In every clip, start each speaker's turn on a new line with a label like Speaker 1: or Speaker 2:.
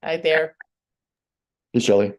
Speaker 1: Hi there.
Speaker 2: Hey, Shelley.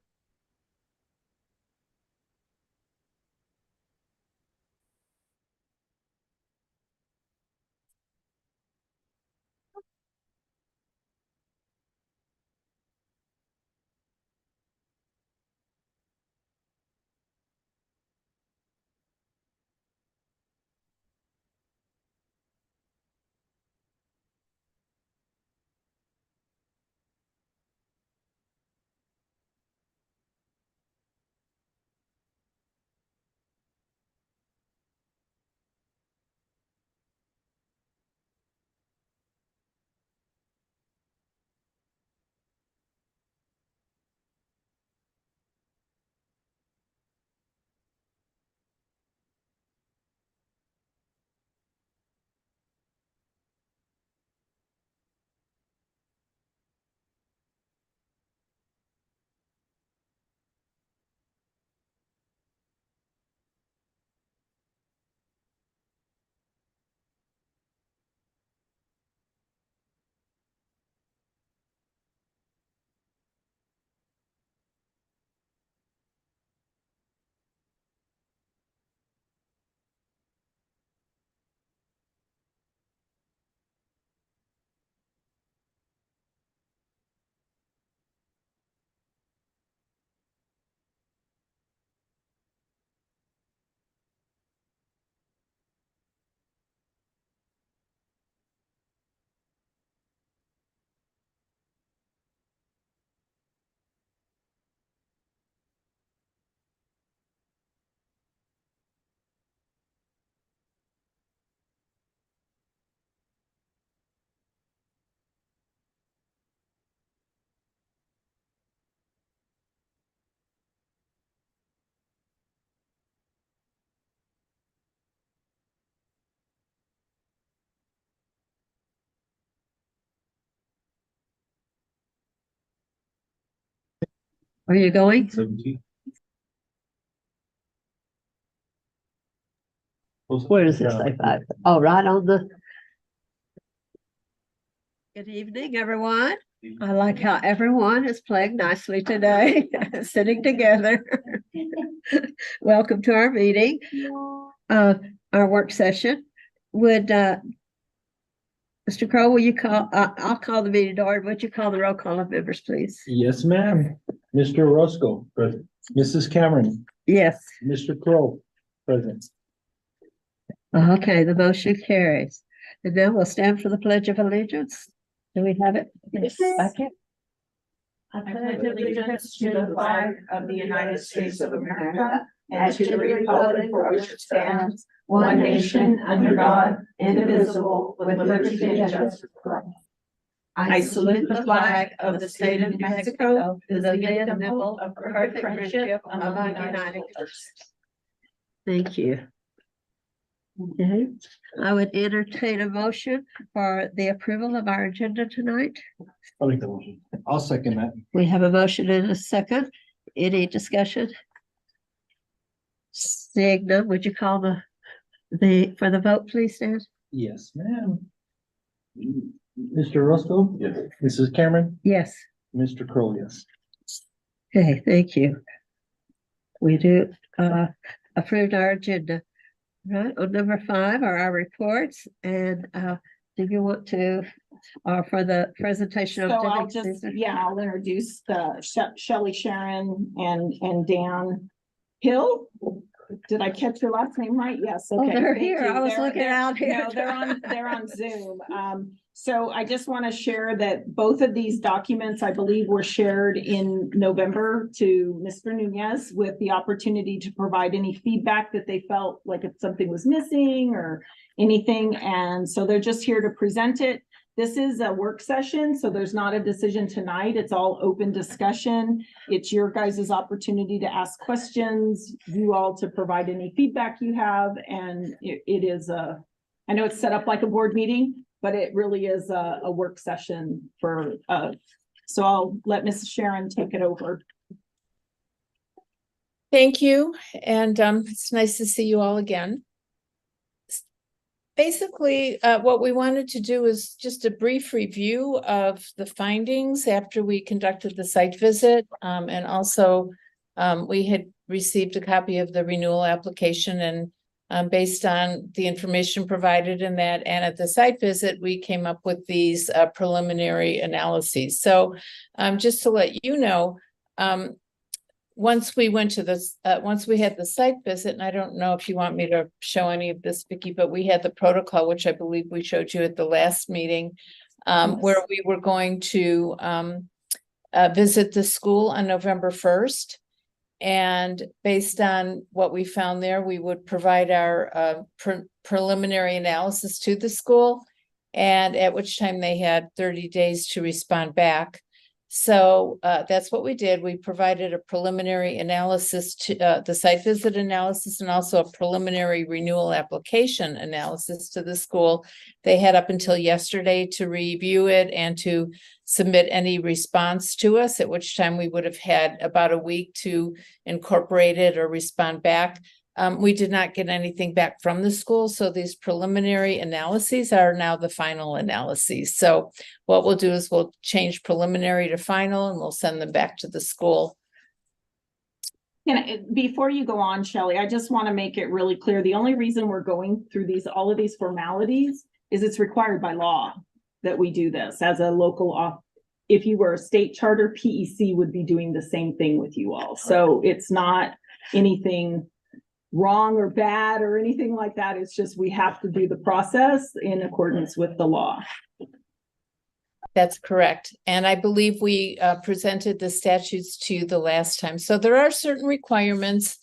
Speaker 3: Are you going?
Speaker 4: 17.
Speaker 3: Where does it say 5? Oh, right on the. Good evening, everyone. I like how everyone is playing nicely today, sitting together. Welcome to our meeting, our work session. Would Mr. Crowe, will you call? I'll call the meeting to order. Would you call the roll call of members, please?
Speaker 4: Yes, ma'am. Mr. Roscoe, present. Mrs. Cameron,
Speaker 3: Yes.
Speaker 4: Mr. Crowe, present.
Speaker 3: Okay, the motion carries. And now we'll stand for the Pledge of Allegiance. Do we have it?
Speaker 1: Yes.
Speaker 3: Okay.
Speaker 5: I pledge allegiance to the flag of the United States of America and to the republic for which it stands, one nation under God, indivisible, with liberty and justice for all. I salute the flag of the state of New Mexico, the symbol of perfect friendship among the United States.
Speaker 3: Thank you. Okay, I would entertain a motion for the approval of our agenda tonight.
Speaker 4: I'll make the motion. I'll second that.
Speaker 3: We have a motion and a second. Any discussion? Seeing none, would you call for the vote, please, Dan?
Speaker 4: Yes, ma'am. Mr. Roscoe? Yes. Mrs. Cameron?
Speaker 3: Yes.
Speaker 4: Mr. Crowe, yes.
Speaker 3: Okay, thank you. We do approved our agenda. Right, on number 5 are our reports, and do you want to, for the presentation of
Speaker 5: So
Speaker 3: Deming,
Speaker 5: I'll just,
Speaker 3: Susan?
Speaker 5: I'll introduce the Shelley Sharon and Dan Hill. Did I catch your last name right? Yes.
Speaker 3: Oh,
Speaker 5: Okay.
Speaker 3: they're
Speaker 5: thank
Speaker 3: here.
Speaker 5: you.
Speaker 3: I was
Speaker 5: They're-
Speaker 3: looking
Speaker 5: they're-
Speaker 3: out here.
Speaker 5: No, they're on Zoom. So I just want to share that both of these documents, I believe, were shared in November to Mr. Nunez with the opportunity to provide any feedback that they felt like if something was missing or anything. And so they're just here to present it. This is a work session, so there's not a decision tonight. It's all open discussion. It's your guys' opportunity to ask questions, you all to provide any feedback you have. And it is I know it's set up like a board meeting, but it really is a work session for, so I'll let Mrs. Sharon take it over.
Speaker 1: Thank you. And it's nice to see you all again. Basically, what we wanted to do is just a brief review of the findings after we conducted the site visit. And also, we had received a copy of the renewal application, and based on the information provided in that and at the site visit, we came up with these preliminary analyses. So just to let you know, once we went to this, once we had the site visit, and I don't know if you want me to show any of this, Vicki, but we had the protocol, which I believe we showed you at the last meeting, where we were going to visit the school on November 1st. And based on what we found there, we would provide our preliminary analysis to the school, and at which time they had 30 days to respond back. So that's what we did. We provided a preliminary analysis to the site visit analysis, and also a preliminary renewal application analysis to the school. They had up until yesterday to review it and to submit any response to us, at which time we would have had about a week to incorporate it or respond back. We did not get anything back from the school, so these preliminary analyses are now the final analyses. So what we'll do is we'll change preliminary to final, and we'll send them back to the school.
Speaker 5: Before you go on, Shelley, I just want to make it really clear. The only reason we're going through all of these formalities is it's required by law that we do this as a local. If you were a state charter, PEC would be doing the same thing with you all. So it's not anything wrong or bad or anything like that. It's just we have to do the process in accordance with the law.
Speaker 1: That's correct. And I believe we presented the statutes to you the last time. So there are certain requirements.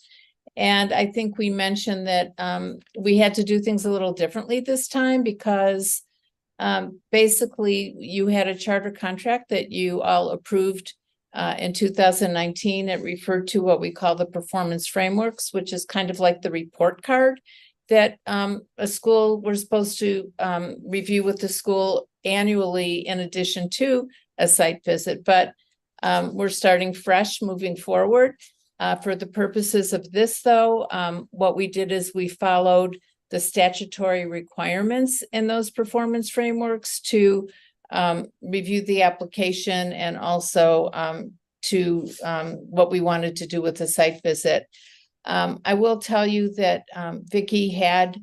Speaker 1: And I think we mentioned that we had to do things a little differently this time because basically you had a charter contract that you all approved in 2019. It referred to what we call the performance frameworks, which is kind of like the report card that a school we're supposed to review with the school annually in addition to a site visit. But we're starting fresh moving forward. For the purposes of this, though, what we did is we followed the statutory requirements in those performance frameworks to review the application, and also to what we wanted to do with the site visit. I will tell you that Vicki had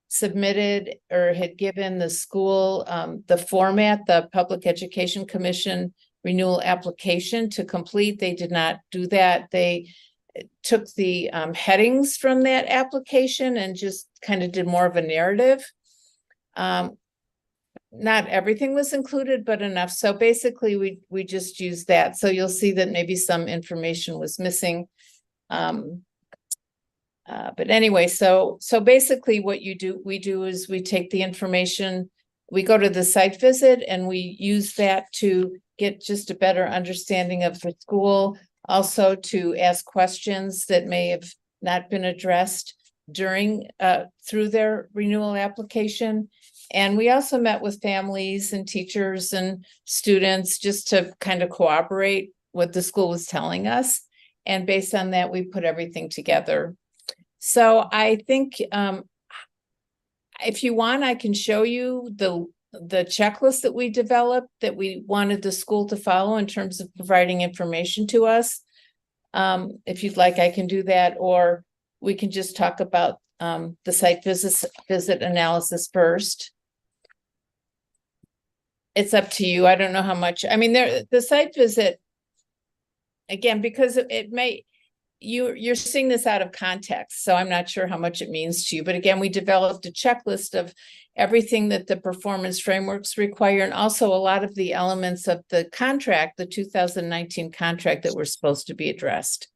Speaker 1: submitted or had given the school the format, the Public Education Commission renewal application to complete. They did not do that. They took the headings from that application and just kind of did more of a narrative. Not everything was included, but enough. So basically we just used that. So you'll see that maybe some information was missing. But anyway, so basically what we do is we take the information, we go to the site visit, and we use that to get just a better understanding of the school, also to ask questions that may have not been addressed during through their renewal application. And we also met with families and teachers and students just to kind of corroborate what the school was telling us. And based on that, we put everything together. So I think if you want, I can show you the checklist that we developed that we wanted the school to follow in terms of providing information to us. If you'd like, I can do that, or we can just talk about the site visit analysis first. It's up to you. I don't know how much. I mean, the site visit, again, because it may, you're seeing this out of context, so I'm not sure how much it means to you. But again, we developed a checklist of everything that the performance frameworks require, and also a lot of the elements of the contract, the 2019 contract, that were supposed to be addressed.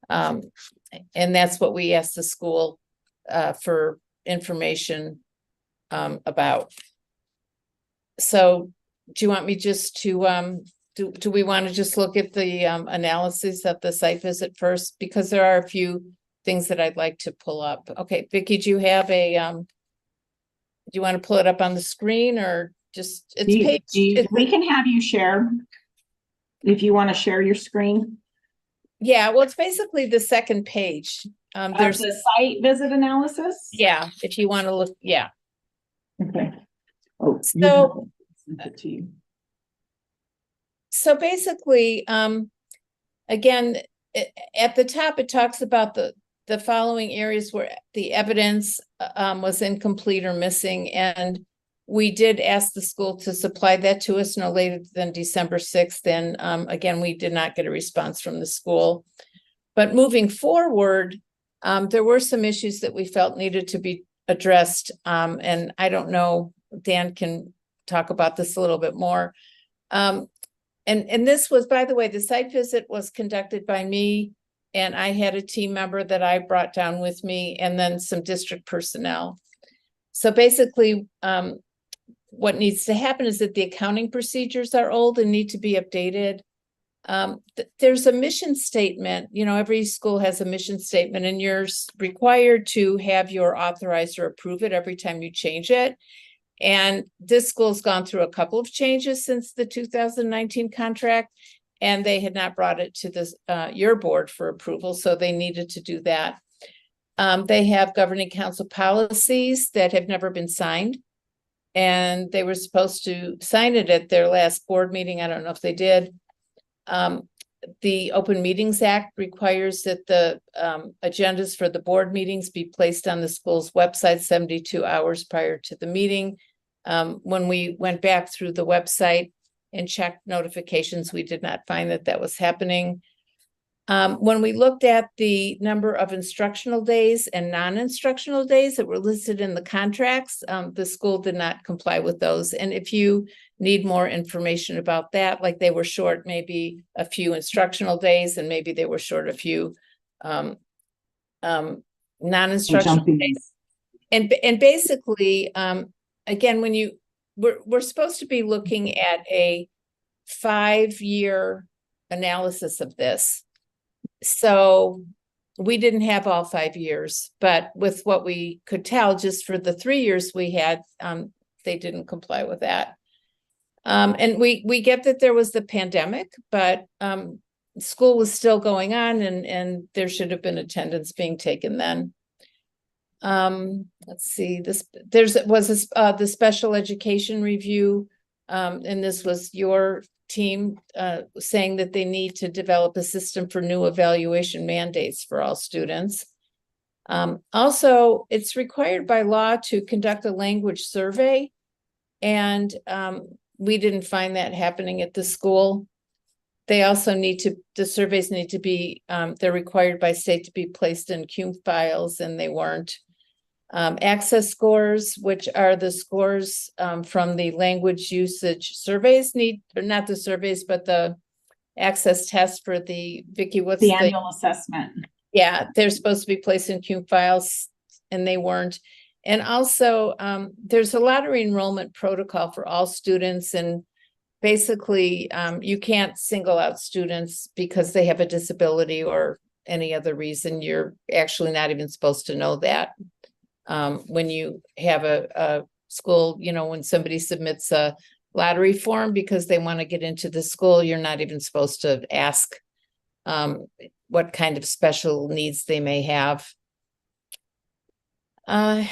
Speaker 1: And that's what we asked the school for information about. So do you want me just to do we want to just look at the analysis of the site visit first? Because there are a few things that I'd like to pull up. Okay, Vicki, do you have a do you want to pull it up on the screen, or just
Speaker 5: We can have you share if you want to share your screen.
Speaker 1: Yeah, well, it's basically the second page. There's
Speaker 5: the site visit analysis.
Speaker 1: Yeah, if you want to look, yeah.
Speaker 5: Okay. Oh, you
Speaker 1: So-
Speaker 5: have it. Sent it to you.
Speaker 1: So basically, again, at the top, it talks about the following areas where the evidence was incomplete or missing. And we did ask the school to supply that to us no later than December 6th. And again, we did not get a response from the school. But moving forward, there were some issues that we felt needed to be addressed. And I don't know, Dan can talk about this a little bit more. And this was, by the way, the site visit was conducted by me, and I had a team member that I brought down with me, and then some district personnel. So basically, what needs to happen is that the accounting procedures are old and need to be updated. There's a mission statement, every school has a mission statement, and you're required to have your authorizer approve it every time you change it. And this school's gone through a couple of changes since the 2019 contract, and they had not brought it to this your board for approval, so they needed to do that. They have governing council policies that have never been signed, and they were supposed to sign it at their last board meeting. I don't know if they did. The Open Meetings Act requires that the agendas for the board meetings be placed on the school's website 72 hours prior to the meeting. When we went back through the website and checked notifications, we did not find that that was happening. When we looked at the number of instructional days and non-instructional days that were listed in the contracts, the school did not comply with those. And if you need more information about that, like they were short maybe a few instructional days, and maybe they were short a few non-instructional days. And basically, again, when we're supposed to be looking at a 5-year analysis of this. So we didn't have all 5 years, but with what we could tell, just for the 3 years we had, they didn't comply with that. And we get that there was the pandemic, but school was still going on, and there should have been attendance being taken then. Let's see, the special education review, and this was your team saying that they need to develop a system for new evaluation mandates for all students. Also, it's required by law to conduct a language survey, and we didn't find that happening at the school. They also the surveys need to be, they're required by state to be placed in CUME files, and they weren't. Access scores, which are the scores from the language usage surveys or not the surveys, but the access test for the, Vicky, what's
Speaker 5: The annual assessment.
Speaker 1: Yeah, they're supposed to be placed in CUME files, and they weren't. And also, there's a lottery enrollment protocol for all students, and basically, you can't single out students because they have a disability or any other reason. You're actually not even supposed to know that. When you have a school, when somebody submits a lottery form because they want to get into the school, you're not even supposed to ask what kind of special needs they may have. On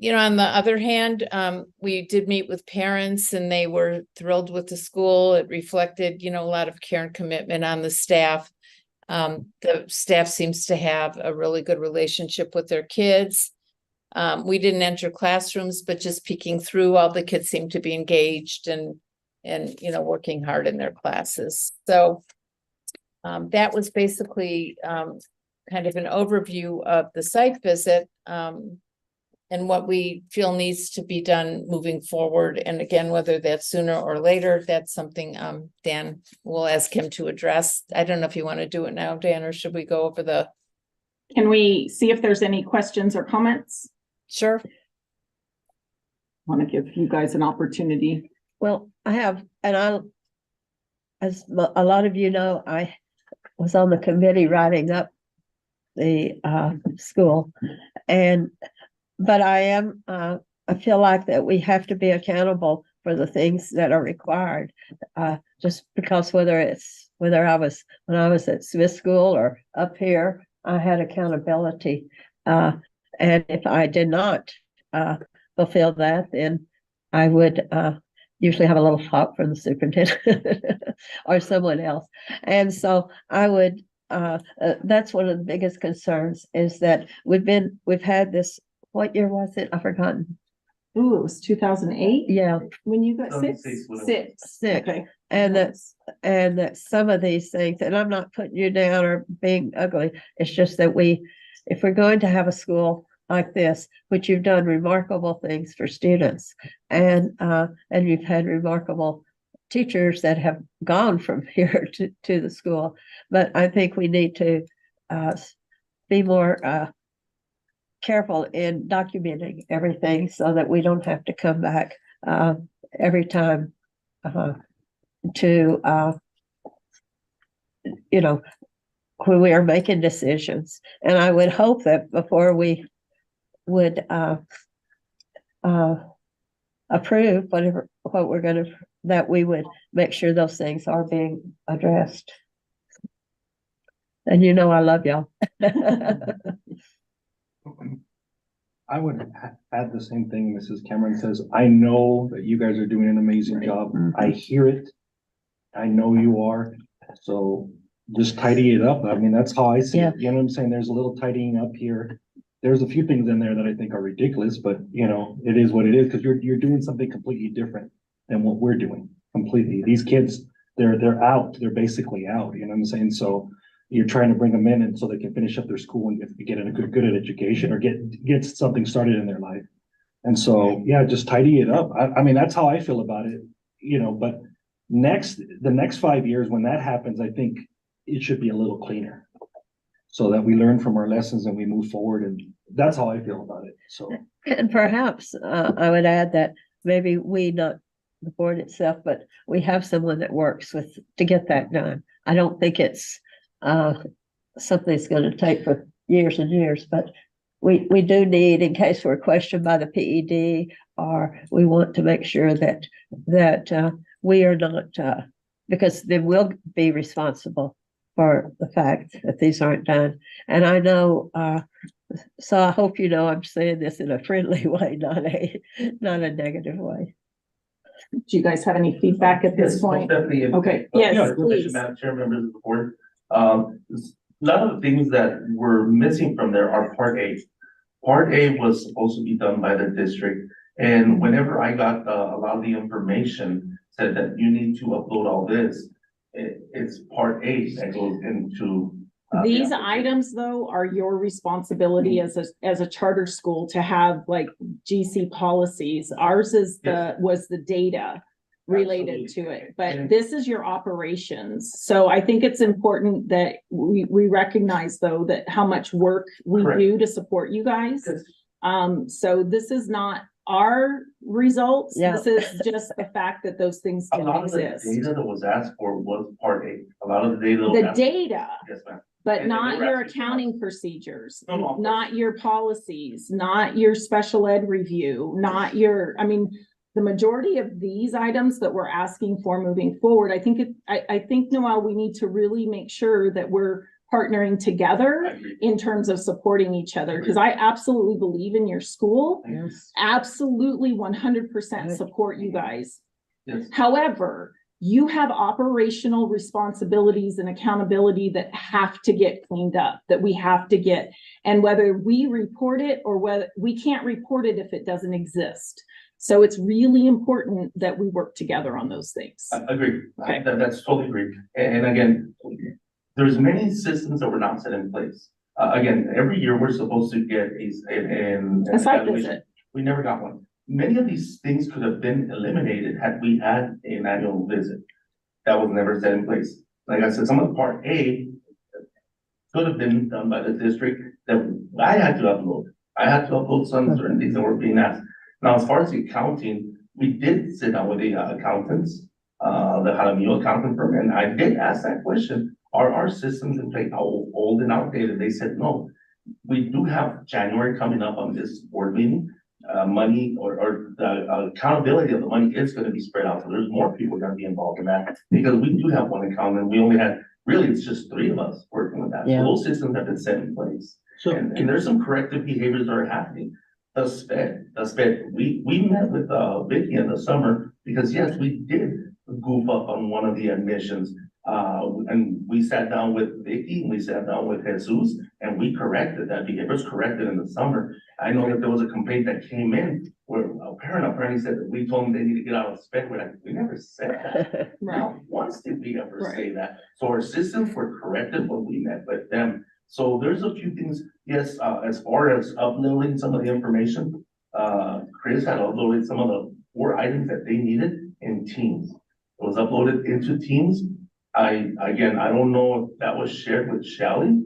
Speaker 1: the other hand, we did meet with parents, and they were thrilled with the school. It reflected, a lot of care and commitment on the staff. The staff seems to have a really good relationship with their kids. We didn't enter classrooms, but just peeking through, all the kids seemed to be engaged and working hard in their classes. So that was basically kind of an overview of the site visit and what we feel needs to be done moving forward. And again, whether that's sooner or later, that's something Dan will ask him to address. I don't know if you want to do it now, Dan, or should we go over
Speaker 5: Can we see if there's any questions or comments?
Speaker 1: Sure.
Speaker 5: Want to give you guys an opportunity.
Speaker 3: Well, I have, and as a lot of you know, I was on the committee writing up the school, but I feel like that we have to be accountable for the things that are required. Just because when I was at Smith School or up here, I had accountability. And if I did not fulfill that, then I would usually have a little talk from the superintendent or someone else. And so I would, that's one of the biggest concerns is that we've had this, what year was it? I've forgotten.
Speaker 5: Ooh, it was 2008
Speaker 3: Yeah,
Speaker 5: when you got six?
Speaker 6: 6.
Speaker 3: six.
Speaker 5: Okay.
Speaker 3: And that some of these things, and I'm not putting you down or being ugly, it's just that if we're going to have a school like this, which you've done remarkable things for students, and you've had remarkable teachers that have gone from here to the school, but I think we need to be more careful in documenting everything so that we don't have to come back every time to when we are making decisions. And I would hope that before we would approve what we're going to, that we would make sure those things are being addressed. And I love y'all.
Speaker 4: I would add the same thing Mrs. Cameron says. I know that you guys are doing an amazing job. I hear it. I know you are. So just tidy it up. I mean, that's how I see it. You know what I'm saying? There's a little tidying up here. There's a few things in there that I think are ridiculous, but it is what it is, because you're doing something completely different than what we're doing completely. These kids, they're out. They're basically out. You know what I'm saying? So you're trying to bring them in and so they can finish up their school and get a good education or get something started in their life. And so, yeah, just tidy it up. I mean, that's how I feel about it, but the next 5 years, when that happens, I think it should be a little cleaner so that we learn from our lessons and we move forward. And that's how I feel about it. So,
Speaker 3: and perhaps I would add that maybe not the board itself, but we have someone that works to get that done. I don't think it's something that's going to take for years and years, but we do need, in case we're questioned by the PED, or we want to make sure that we are not, because then we'll be responsible for the fact that these aren't done. And I know, so I hope I'm saying this in a friendly way, not a negative way.
Speaker 5: Do you guys have any feedback at this point?
Speaker 6: Definitely.
Speaker 5: Okay, yes, please.
Speaker 6: Madam Chair, members of the board. A lot of the things that were missing from there are Part A. Part A was supposed to be done by the district, and whenever I got a lot of the information said that you need to upload all this, it's Part A that goes into.
Speaker 5: These items, though, are your responsibility as a charter school to have like GC policies. Ours is was the data related to it, but this is your operations. So I think it's important that we recognize, though, that how much work we do to support you guys. So this is not our results. This is just the fact that those things can exist.
Speaker 6: A lot of the data that was asked for was Part A. A lot of the data. Yes, ma'am.
Speaker 5: But not your accounting procedures, not your policies, not your special ed review, not your, the majority of these items that we're asking for moving forward, I think, Noelle, we need to really make sure that we're partnering together in terms of supporting each other. Because I absolutely believe in your school.
Speaker 3: Yes.
Speaker 5: Absolutely 100% support you guys.
Speaker 6: Yes.
Speaker 5: However, you have operational responsibilities and accountability that have to get cleaned up, that we have to get. And whether we report it or whether we can't report it if it doesn't exist. So it's really important that we work together on those things.
Speaker 6: I agree.
Speaker 5: Okay.
Speaker 6: That's totally agree. And again, there's many systems that were not set in place. Again, every year we're supposed to get
Speaker 5: a site visit.
Speaker 6: We never got one. Many of these things could have been eliminated had we had an annual visit. That was never set in place. Like I said, some of the Part A could have been done by the district that I had to upload. I had to upload some certain things that were being asked. Now, as far as the accounting, we did sit down with the accountants, the Jaramillo accountant firm, and I did ask that question. Are our systems in place old and outdated? They said no. We do have January coming up on this board meeting. Money or the accountability of the money is going to be spread out. So there's more people going to be involved in that because we do have one accountant. We only had, really, it's just 3 of us working with that.
Speaker 3: Yeah.
Speaker 6: So those systems have been set in place.
Speaker 4: So
Speaker 6: and there's some corrective behaviors that are happening. The sped, we met with, Vicky in the summer, because yes, we did goof up on one of the admissions. And we sat down with Vicky, and we sat down with Jesus, and we corrected that behavior. It was corrected in the summer. I know that there was a complaint that came in where a parent apparently said that we told them they need to get out of sped. We're like, we never said that. Not once did we ever say that. So our systems were corrected when we met with them. So there's a few things, yes, as far as uploading some of the information, Chris had uploaded some of the 4 items that they needed in Teams. It was uploaded into Teams. I don't know if that was shared with Shelley,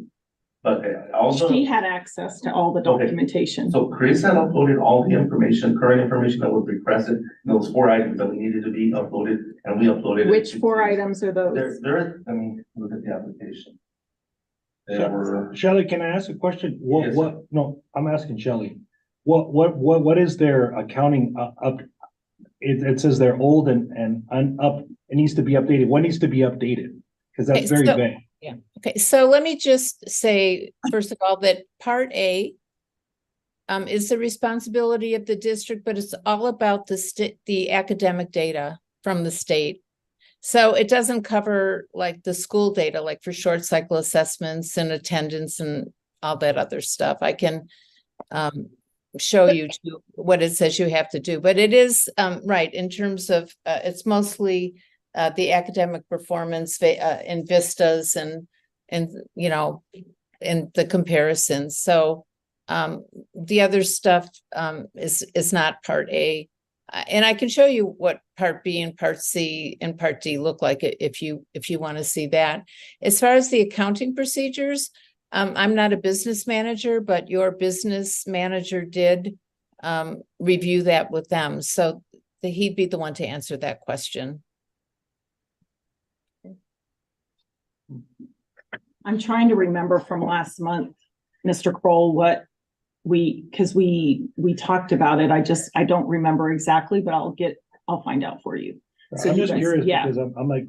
Speaker 6: but also.
Speaker 5: She had access to all the documentation.
Speaker 6: So Chris had uploaded all the information, current information that was requested, and those 4 items that we needed to be uploaded, and we uploaded.
Speaker 5: Which 4 items are those?
Speaker 6: Let me look at the application. There were.
Speaker 4: Shelley, can I ask a question?
Speaker 6: Yes, sir.
Speaker 4: No, I'm asking Shelley. What is their accounting up? It says they're old and up, it needs to be updated. What needs to be updated? Because that's very vague.
Speaker 1: Yeah, okay, so let me just say, first of all, that Part A is the responsibility of the district, but it's all about the academic data from the state. So it doesn't cover like the school data, like for short cycle assessments and attendance and all that other stuff. I can show you what it says you have to do, but it is right in terms of it's mostly the academic performance in vistas and you know, in the comparisons. So the other stuff is not Part A. And I can show you what Part B and Part C and Part D look like if you want to see that. As far as the accounting procedures, I'm not a business manager, but your business manager did review that with them. So he'd be the one to answer that question.
Speaker 5: I'm trying to remember from last month, Mr. Kroll, what because we talked about it. I don't remember exactly, but I'll find out for you. So
Speaker 4: I'm
Speaker 5: you
Speaker 4: just
Speaker 5: guys-
Speaker 4: curious
Speaker 5: yeah.
Speaker 4: because I'm like,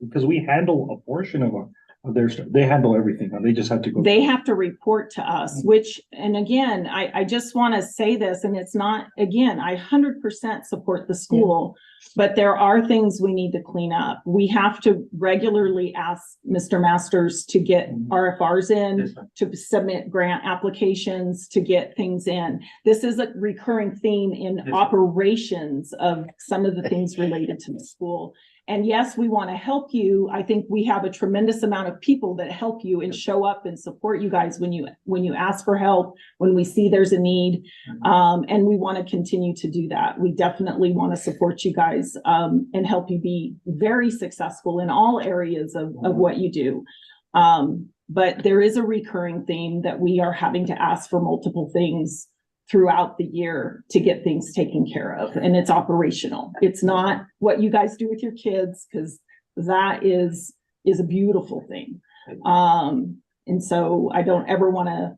Speaker 4: because we handle a portion of their stuff. They handle everything. They just have to go.
Speaker 5: They have to report to us, which, and again, I just want to say this, and it's not, again, I 100% support the school, but there are things we need to clean up. We have to regularly ask Mr. Masters to get RFRs in,
Speaker 6: Yes, ma'am.
Speaker 5: to submit grant applications, to get things in. This is a recurring theme in
Speaker 6: Yes.
Speaker 5: operations of some of the things related to the school. And yes, we want to help you. I think we have a tremendous amount of people that help you and show up and support you guys when you ask for help, when we see there's a need. And we want to continue to do that. We definitely want to support you guys and help you be very successful in all areas of what you do. But there is a recurring theme that we are having to ask for multiple things throughout the year to get things taken care of, and it's operational. It's not what you guys do with your kids, because that is a beautiful thing. And so I don't ever want to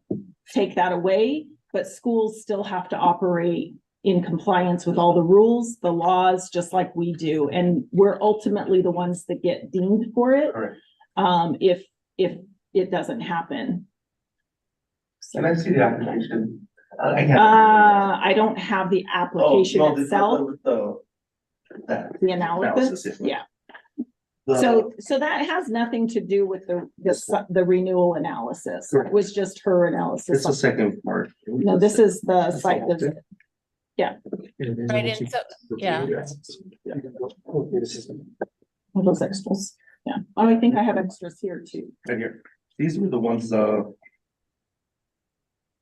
Speaker 5: take that away, but schools still have to operate in compliance with all the rules, the laws, just like we do. And we're ultimately the ones that get deemed for it.
Speaker 6: Correct.
Speaker 5: If it doesn't happen.
Speaker 6: Can I see the application?
Speaker 5: I don't have the application itself,
Speaker 6: The
Speaker 5: the analysis, yeah. So that has nothing to do with the renewal analysis. It was just her analysis.
Speaker 6: It's the second part.
Speaker 5: No, this is the site visit.
Speaker 1: Right, and so, yeah.
Speaker 5: All those extras, yeah. Oh, I think I have extras here too.
Speaker 6: Right here. These were the ones,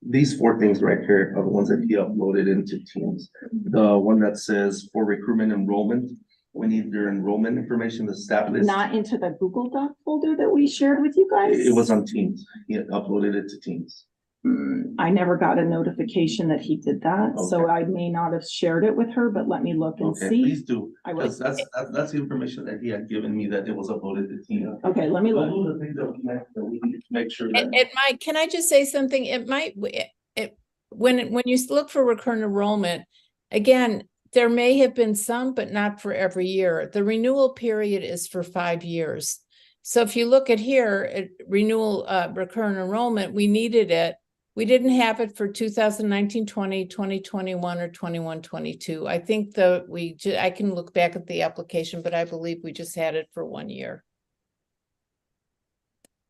Speaker 6: these 4 things right here are the ones that he uploaded into Teams. The one that says for recruitment enrollment, we need their enrollment information, the staff list.
Speaker 5: Not into the Google Doc folder that we shared with you guys?
Speaker 6: It was on Teams. He had uploaded it to Teams.
Speaker 5: I never got a notification that he did that, so
Speaker 6: Okay.
Speaker 5: I may not have shared it with her, but let me look and
Speaker 6: Okay,
Speaker 5: see.
Speaker 6: please do.
Speaker 5: I will.
Speaker 6: That's the information that he had given me, that it was uploaded to Teams.
Speaker 5: Okay, let me
Speaker 6: Those
Speaker 5: look.
Speaker 6: are the things that we need to make sure that.
Speaker 1: It might, can I just say something? It might, when you look for recurrent enrollment, again, there may have been some, but not for every year. The renewal period is for 5 years. So if you look at here, renewal, recurrent enrollment, we needed it. we didn't have it for 2019-20, 2021, or 21-22. I think I can look back at the application, but I believe we just had it for 1 year.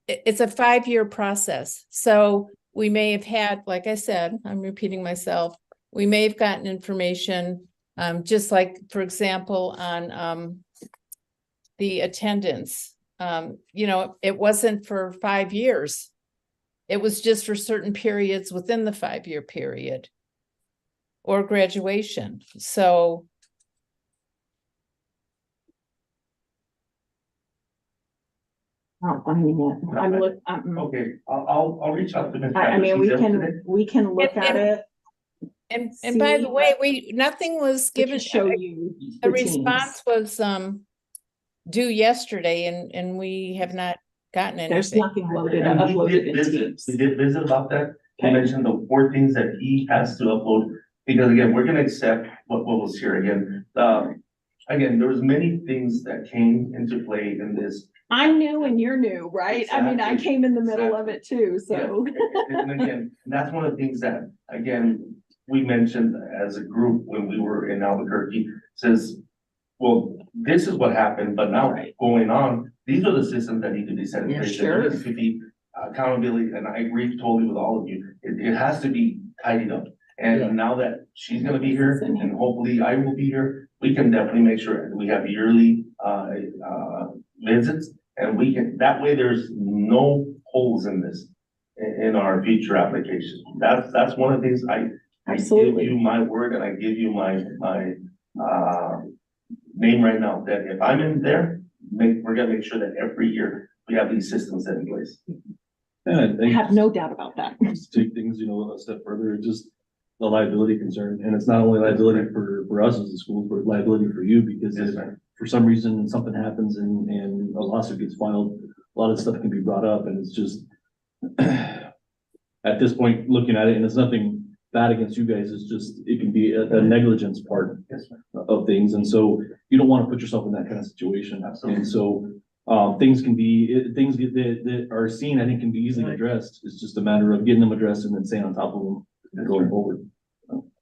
Speaker 1: It's a 5-year process. So we may have had, like I said, I'm repeating myself, we may have gotten information, just like, for example, on the attendance. You know, it wasn't for 5 years. It was just for certain periods within the 5-year period or graduation. So
Speaker 5: Oh, I mean,
Speaker 6: Okay, I'll reach out to Ms.
Speaker 5: I mean,
Speaker 6: She's there today.
Speaker 5: we can look at it.
Speaker 1: and by the
Speaker 5: See,
Speaker 1: way, nothing was
Speaker 5: We can
Speaker 1: given.
Speaker 5: show you
Speaker 1: The
Speaker 5: the teams.
Speaker 1: response was due yesterday, and we have not gotten
Speaker 5: There's
Speaker 1: anything.
Speaker 5: nothing loaded,
Speaker 6: And we
Speaker 5: uploaded
Speaker 6: did
Speaker 5: in
Speaker 6: visit,
Speaker 5: Teams.
Speaker 6: we did visit about that. He
Speaker 5: Okay.
Speaker 6: mentioned the 4 things that he has to upload, because again, we're gonna accept what was here again. Again, there was many things that came into play in this.
Speaker 5: I'm new and you're new, right? I mean, I
Speaker 6: Exactly.
Speaker 5: came in the middle of it too, so.
Speaker 6: And again, that's one of the things that, again, we mentioned as a group when we were in Albuquerque, says, well, this is what happened, but now
Speaker 5: Right.
Speaker 6: going on, these are the systems that need to be set in
Speaker 5: Yeah,
Speaker 6: place.
Speaker 5: sure.
Speaker 6: There needs to be accountability, and I agree totally with all of you. It has to be tidied up. And now that she's gonna be here, and hopefully I will be here, we can definitely make sure that we have yearly, visits. And we can, that way there's no holes in this, in our future application. That's one of the things I give
Speaker 5: Absolutely.
Speaker 6: you my word, and I give you my name right now, that if I'm in there, we're gonna make sure that every year we have these systems set in place.
Speaker 2: And I
Speaker 5: I
Speaker 2: think
Speaker 5: have no doubt about that.
Speaker 2: just take things, a step further, just the liability concern. And it's not only liability for us as a school, but liability for you, because
Speaker 6: Yes,
Speaker 2: if
Speaker 6: sir.
Speaker 2: for some reason something happens and a lawsuit gets filed, a lot of stuff can be brought up, and it's just at this point, looking at it, and it's nothing bad against you guys, it's just, it can be a negligence part
Speaker 6: Yes, sir.
Speaker 2: of things, and so you don't want to put yourself in that kind of situation.
Speaker 6: Absolutely.
Speaker 2: And so, things that are seen, I think, can be easily addressed. It's just a matter of getting them addressed and then staying on top of them and going forward.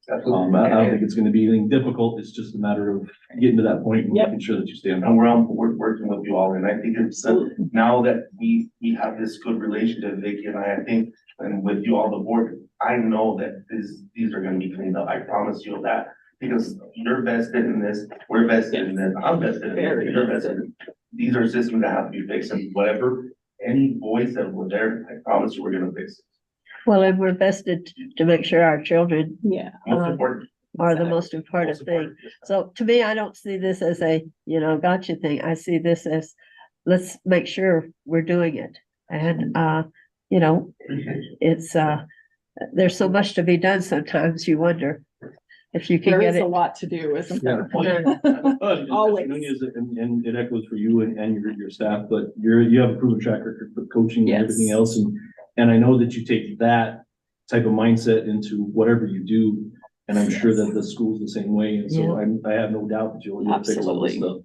Speaker 6: Absolutely.
Speaker 2: I don't think it's gonna be anything difficult. It's just a matter of getting to that point and
Speaker 5: Yep.
Speaker 2: making sure that you stay on top.
Speaker 6: And we're on board working with you all, and I think it's, now that we have this good relationship, Vicky and I think, and with you all the board, I know that these are gonna be cleaned up, I promise you that. Because you're vested in this, we're vested in this, I'm vested in
Speaker 5: Very
Speaker 6: this, you're vested. in- These are systems that have to be fixed, and whatever, any voice that were there, I promise you, we're gonna fix it.
Speaker 3: Well, and we're vested to make sure our children
Speaker 5: Yeah.
Speaker 6: Most important.
Speaker 3: are the most important
Speaker 6: most
Speaker 3: thing.
Speaker 6: important.
Speaker 3: So to me, I don't see this as a, gotcha thing. I see this as, let's make sure we're doing it. And,
Speaker 6: Appreciate you.
Speaker 3: it's, there's so much to be done sometimes you wonder if you can
Speaker 5: There
Speaker 3: get
Speaker 5: is a
Speaker 3: it.
Speaker 5: lot to do, isn't
Speaker 2: Yeah.
Speaker 5: there?
Speaker 6: Oh, yeah.
Speaker 5: Always.
Speaker 2: And it echoes for you and your staff, but you have a proven track record for coaching and
Speaker 5: Yes.
Speaker 2: everything else, and I know that you take that type of mindset into whatever you do, and I'm sure that the school's the same way, and so I have no doubt that you'll fix all this stuff.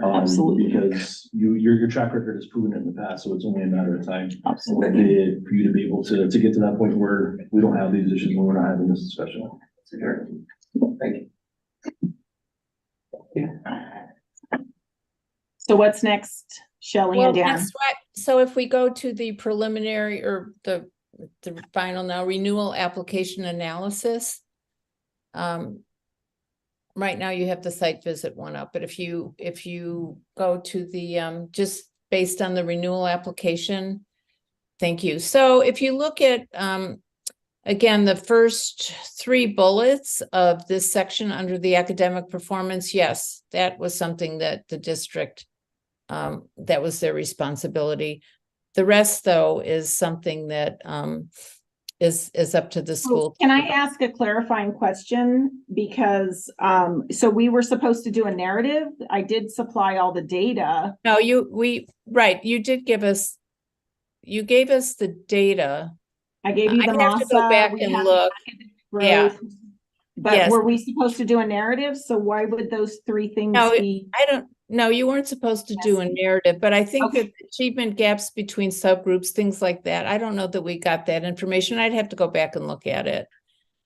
Speaker 5: Absolutely.
Speaker 2: Because your track record has proven it in the past, so it's only a matter of time.
Speaker 5: Absolutely.
Speaker 2: For you to be able to get to that point where we don't have these issues when we're not having this discussion.
Speaker 6: It's a guarantee. Thank you.
Speaker 5: So what's next, Shelley
Speaker 1: Well,
Speaker 5: and Dan?
Speaker 1: that's right. So if we go to the preliminary or the final now renewal application analysis. Right now you have the site visit one up, but if you go to the, just based on the renewal application. Thank you. So if you look at, again, the first 3 bullets of this section under the academic performance, yes, that was something that the district, that was their responsibility. The rest, though, is something that is up to the school.
Speaker 5: Can I ask a clarifying question? Because, so we were supposed to do a narrative. I did supply all the data.
Speaker 1: No, right, you did give us, you gave us the data.
Speaker 5: I gave you the
Speaker 1: I have to go
Speaker 5: MASA,
Speaker 1: back
Speaker 5: we
Speaker 1: and
Speaker 5: have
Speaker 1: look.
Speaker 5: growth,
Speaker 1: Yeah.
Speaker 5: But
Speaker 1: Yes.
Speaker 5: were we supposed to do a narrative? So why would those three things
Speaker 1: No,
Speaker 5: be?
Speaker 1: I don't, no, you weren't supposed to do a narrative, but I think
Speaker 5: Okay.
Speaker 1: that achievement gaps between subgroups, things like that, I don't know that we got that information. I'd have to go back and look at it,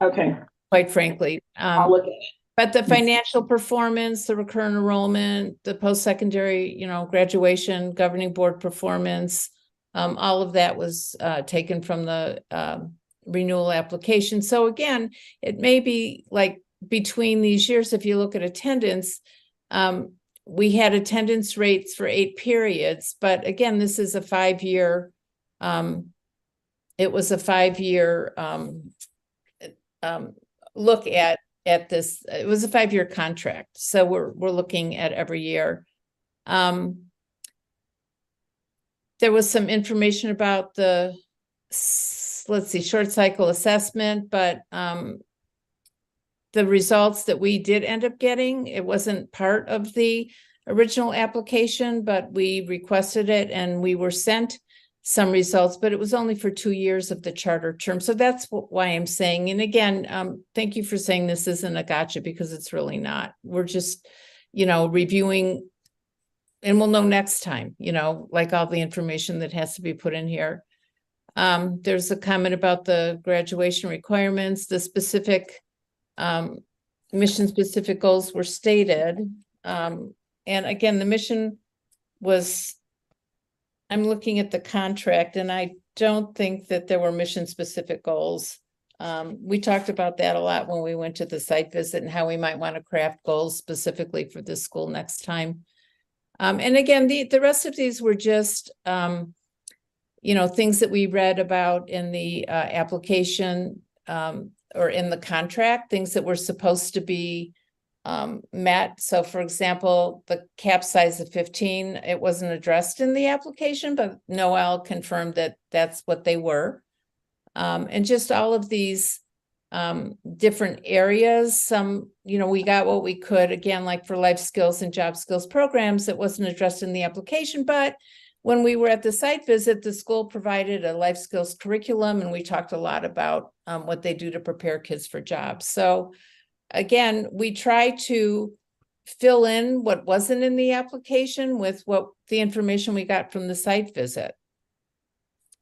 Speaker 5: Okay,
Speaker 1: quite frankly.
Speaker 5: I'll look at it.
Speaker 1: But the financial performance, the recurrent enrollment, the post-secondary, graduation, governing board performance, all of that was taken from the renewal application. So again, it may be like between these years, if you look at attendance, we had attendance rates for 8 periods, but again, this is a 5-year, it was a 5-year look at this. It was a 5-year contract. So we're looking at every year. There was some information about the, let's see, short cycle assessment, but the results that we did end up getting, it wasn't part of the original application, but we requested it and we were sent some results, but it was only for 2 years of the charter term. So that's why I'm saying, and again, thank you for saying this isn't a gotcha, because it's really not. We're just, reviewing, and we'll know next time, like all the information that has to be put in here. There's a comment about the graduation requirements, the specific mission specific goals were stated. And again, the mission was, I'm looking at the contract and I don't think that there were mission specific goals. We talked about that a lot when we went to the site visit and how we might want to craft goals specifically for this school next time. And again, the rest of these were just, things that we read about in the application or in the contract, things that were supposed to be met. So for example, the cap size of 15, it wasn't addressed in the application, but Noel confirmed that that's what they were. And just all of these different areas, some, we got what we could, again, like for life skills and job skills programs, that wasn't addressed in the application, but when we were at the site visit, the school provided a life skills curriculum, and we talked a lot about what they do to prepare kids for jobs. So again, we try to fill in what wasn't in the application with what the information we got from the site visit.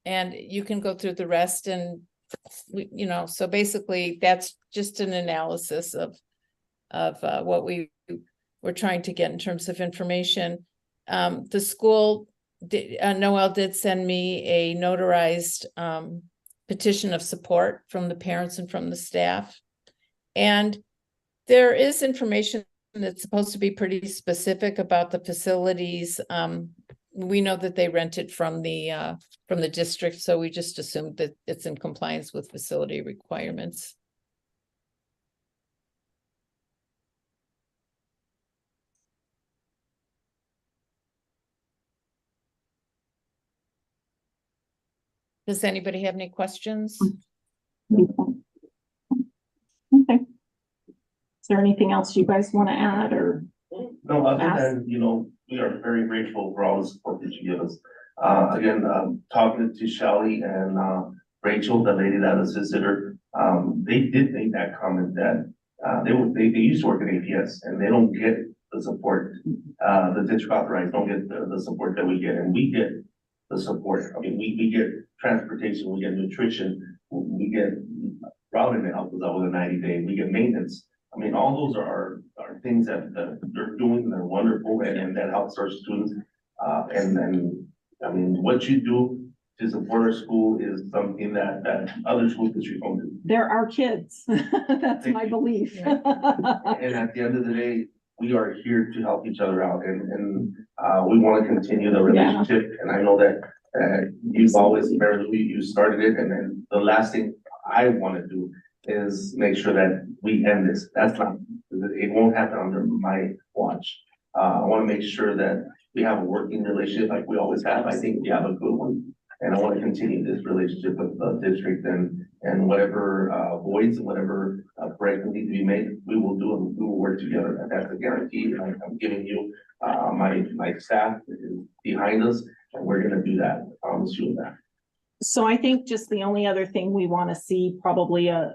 Speaker 1: And you can go through the rest and, so basically that's just an analysis of what we were trying to get in terms of information. The school, Noel did send me a notarized petition of support from the parents and from the staff. And there is information that's supposed to be pretty specific about the facilities. We know that they rented from the district, so we just assumed that it's in compliance with facility requirements. Does anybody have any questions?
Speaker 5: Okay. Is there anything else you guys want to add or?
Speaker 6: No, other
Speaker 5: ask?
Speaker 6: than, we are very grateful for all the support that you give us. Again, talking to Shelley and Rachel, the lady that assisted her, they did make that comment that they used to work at APS and they don't get the support. The district authorized don't get the support that we get, and we get the support. I mean, we get transportation, we get nutrition, we get routing to help us out with a 90-day, we get maintenance. I mean, all those are things that they're doing, they're wonderful, and that helps our students. And I mean, what you do to support our school is something that other school districts don't do.
Speaker 5: They're our kids. That's my belief.
Speaker 6: And at the end of the day, we are here to help each other out, and we want to continue the relationship. And I know that you've always, Mary Lou, you started it, and then the last thing I want to do is make sure that we end this. That's not, it won't happen under my watch. I want to make sure that we have a working relationship like we always have. I think we have a good one. And I want to continue this relationship with the district, and whatever voids and whatever corrections need to be made, we will do them. We will work together. And that's a guarantee. I'm giving you, my staff is behind us, and we're going to do that. I promise you that.
Speaker 5: So I think just the only other thing we want to see probably I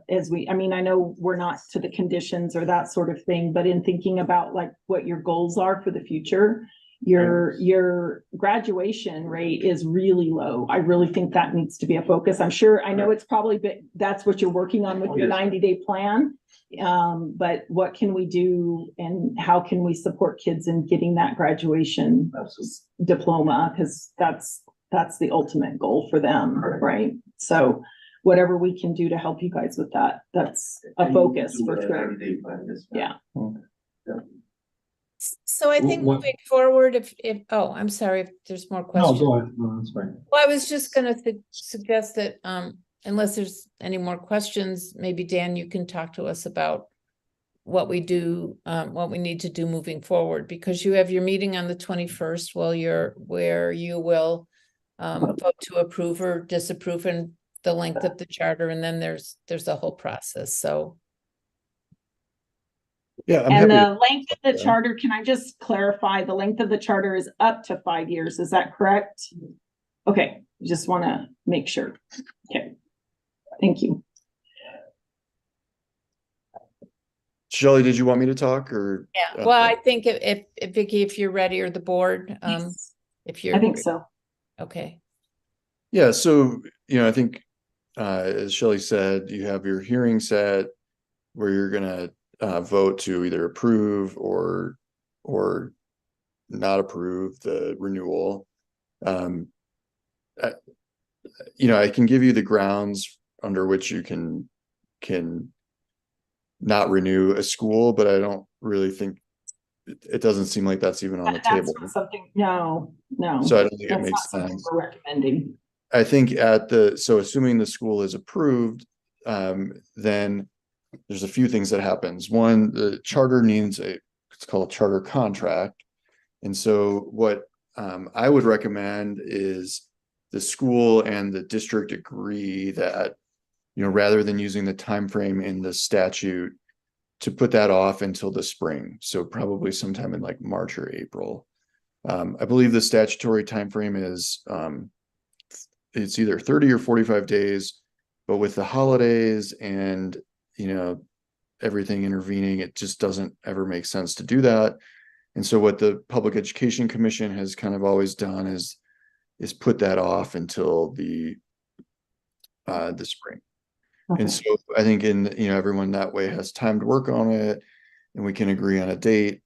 Speaker 5: mean, I know we're not to the conditions or that sort of thing, but in thinking about like what your goals are for the future, your graduation rate is really low. I really think that needs to be a focus. I know it's probably, but that's what you're working on with your 90-day plan. But what can we do and how can we support kids in getting that graduation diploma? Because that's the ultimate goal for them, right? So whatever we can do to help you guys with that, that's a focus for sure. Yeah.
Speaker 1: So I think moving forward, oh, I'm sorry if there's more
Speaker 4: No,
Speaker 1: questions.
Speaker 4: go ahead. No, that's fine.
Speaker 1: Well, I was just gonna suggest that, unless there's any more questions, maybe Dan, you can talk to us about what we do, what we need to do moving forward, because you have your meeting on the 21st, where you will vote to approve or disapprove and the length of the charter, and then there's a whole process, so.
Speaker 4: Yeah, I'm
Speaker 5: And
Speaker 4: happy.
Speaker 5: the length of the charter, can I just clarify, the length of the charter is up to 5 years, is that correct? Okay, just want to make sure. Okay, thank you.
Speaker 7: Shelley, did you want me to talk or?
Speaker 1: Yeah, well, I think if Vicky, if you're ready, or the board, if you're.
Speaker 5: I think so.
Speaker 1: Okay.
Speaker 7: Yeah, so, I think, as Shelley said, you have your hearing set where you're gonna vote to either approve or not approve the renewal. I can give you the grounds under which you can not renew a school, but I don't really think it doesn't seem like that's even on the table.
Speaker 5: That's not something, no.
Speaker 7: So I don't think it
Speaker 5: That's
Speaker 7: makes
Speaker 5: not something
Speaker 7: sense.
Speaker 5: we're recommending.
Speaker 7: I think so assuming the school is approved, then there's a few things that happens. One, the charter needs it's called a charter contract. And so what I would recommend is the school and the district agree that, rather than using the time frame in the statute, to put that off until the spring. So probably sometime in like March or April. I believe the statutory time frame is it's either 30 or 45 days, but with the holidays and everything intervening, it just doesn't ever make sense to do that. And so what the Public Education Commission has kind of always done is put that off until the spring.
Speaker 5: Okay.
Speaker 7: And so I think everyone that way has time to work on it, and we can agree on a date.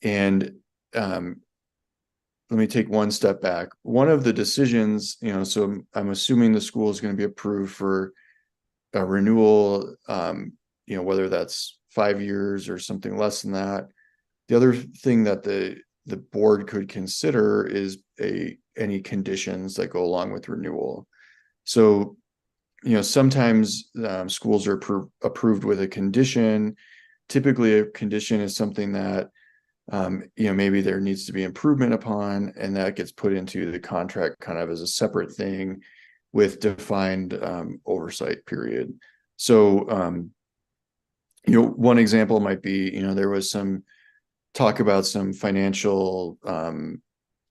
Speaker 7: And let me take one step back. One of the decisions, so I'm assuming the school is going to be approved for a renewal, whether that's 5 years or something less than that. The other thing that the board could consider is any conditions that go along with renewal. So, sometimes schools are approved with a condition. Typically, a condition is something that maybe there needs to be improvement upon, and that gets put into the contract kind of as a separate thing with defined oversight period. So, one example might be, there was some talk about some financial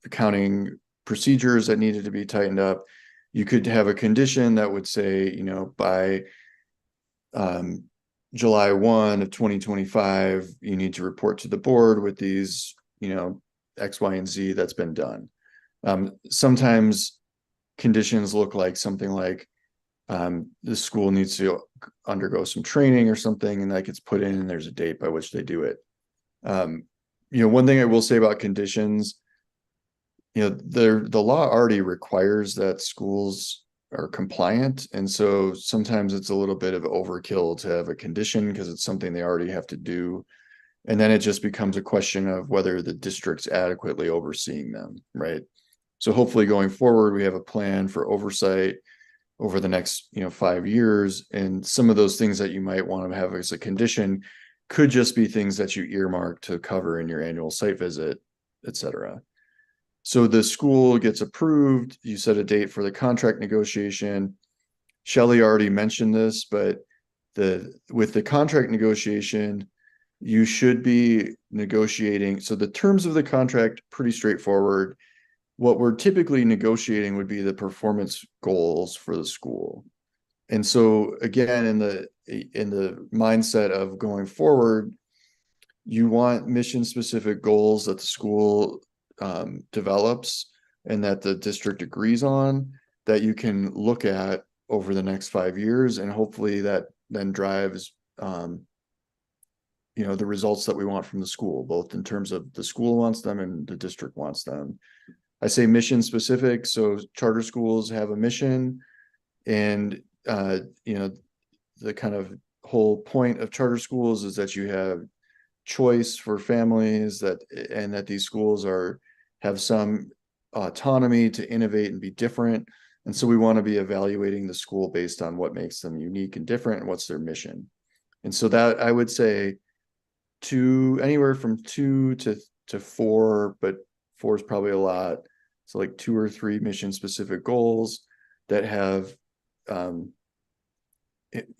Speaker 7: accounting procedures that needed to be tightened up. You could have a condition that would say, by July 1 of 2025, you need to report to the board with these, X, Y, and Z that's been done. Sometimes conditions look like something like the school needs to undergo some training or something, and that gets put in, and there's a date by which they do it. One thing I will say about conditions, the law already requires that schools are compliant. And so sometimes it's a little bit of overkill to have a condition because it's something they already have to do. And then it just becomes a question of whether the district's adequately overseeing them, right? So hopefully going forward, we have a plan for oversight over the next, 5 years. And some of those things that you might want to have as a condition could just be things that you earmark to cover in your annual site visit, et cetera. So the school gets approved, you set a date for the contract negotiation. Shelley already mentioned this, but with the contract negotiation, you should be negotiating. So the terms of the contract, pretty straightforward. what we're typically negotiating would be the performance goals for the school. And so again, in the mindset of going forward, you want mission specific goals that the school develops and that the district agrees on, that you can look at over the next 5 years, and hopefully that then drives you know, the results that we want from the school, both in terms of the school wants them and the district wants them. I say mission specific, so charter schools have a mission, and you know, the kind of whole point of charter schools is that you have choice for families, and that these schools have some autonomy to innovate and be different. And so we want to be evaluating the school based on what makes them unique and different and what's their mission. And so that, I would say, anywhere from 2 to 4, but 4 is probably a lot. So like 2 or 3 mission specific goals that have you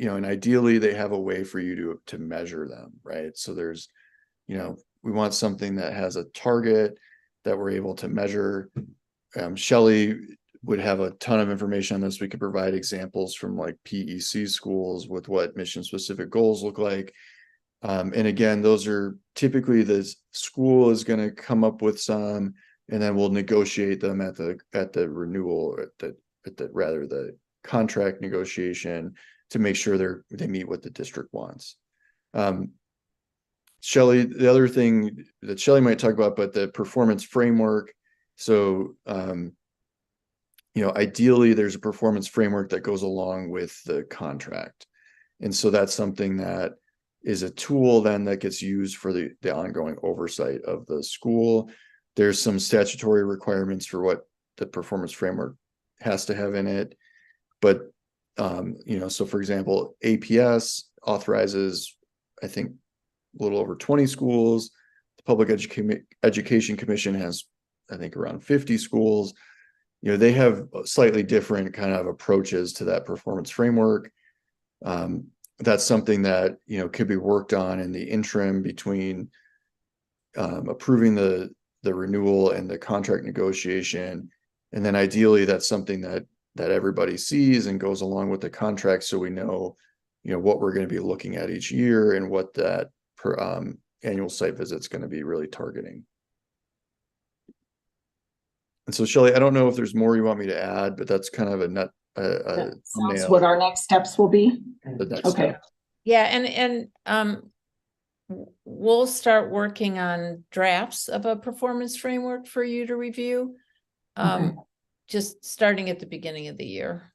Speaker 7: know, and ideally they have a way for you to measure them, right? So there's, you know, we want something that has a target that we're able to measure. Shelley would have a ton of information on this. We could provide examples from like PEC schools with what mission specific goals look like. And again, those are typically the school is going to come up with some, and then we'll negotiate them at the renewal, or the contract negotiation, to make sure they meet what the district wants. Shelley, the other thing that Shelley might talk about, but the performance framework. So, you know, ideally there's a performance framework that goes along with the contract. And so that's something that is a tool then that gets used for the ongoing oversight of the school. There's some statutory requirements for what the performance framework has to have in it. But, you know, so for example, APS authorizes, I think, a little over 20 schools. The Public Education Commission has, I think, around 50 schools. You know, they have slightly different kind of approaches to that performance framework. That's something that, you know, could be worked on in the interim between approving the renewal and the contract negotiation. And then ideally that's something that everybody sees and goes along with the contract, so we know, you know, what we're going to be looking at each year and what that annual site visit is going to be really targeting. And so, Shelley, I don't know if there's more you want me to add, but that's kind of
Speaker 5: That's what our next steps will be.
Speaker 7: The next
Speaker 5: Okay.
Speaker 7: step.
Speaker 1: Yeah, and we'll start working on drafts of a performance framework for you to review.
Speaker 5: Okay.
Speaker 1: Just starting at the beginning of the year.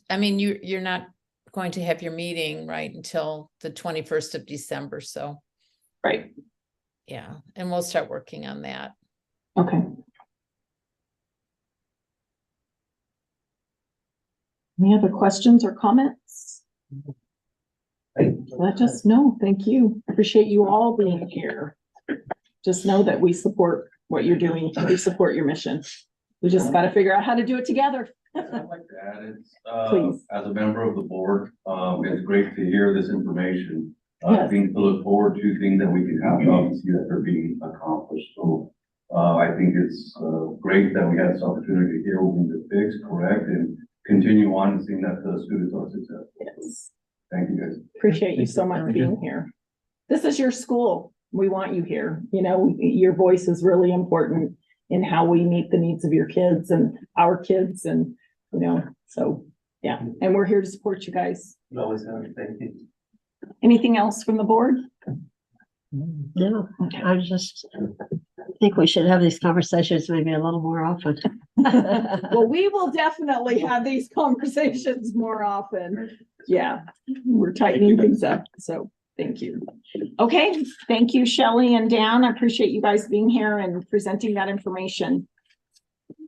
Speaker 1: I mean, you're not going to have your meeting right until the 21st of December. So,
Speaker 5: Right.
Speaker 1: yeah, and we'll start working on that.
Speaker 5: Okay. Any other questions or comments? Let us know. Thank you. Appreciate you all being here. Just know that we support what you're doing. We support your mission. We just got to figure out how to do it together.
Speaker 8: I'd like to add, it's,
Speaker 5: Please.
Speaker 8: as a member of the board, it's great to hear this information. I
Speaker 5: Yes.
Speaker 8: think to look forward to things that we can happen, obviously, that are being accomplished. So, I think it's, great that we had this opportunity here. We need to fix, correct, and continue on seeing that the students are successful.
Speaker 5: Yes.
Speaker 8: Thank you, guys.
Speaker 5: Appreciate you so much being here. This is your school. We want you here. You know, your voice is really important in how we meet the needs of your kids and our kids, and, you know, so, yeah. And we're here to support you guys.
Speaker 6: Always have, thank you.
Speaker 5: Anything else from the board?
Speaker 3: No, I just think we should have these conversations maybe a little more often.
Speaker 5: Well, we will definitely have these conversations more often. Yeah, we're tightening things up, so thank you. Okay, thank you, Shelley and Dan. I appreciate you guys being here and presenting that information.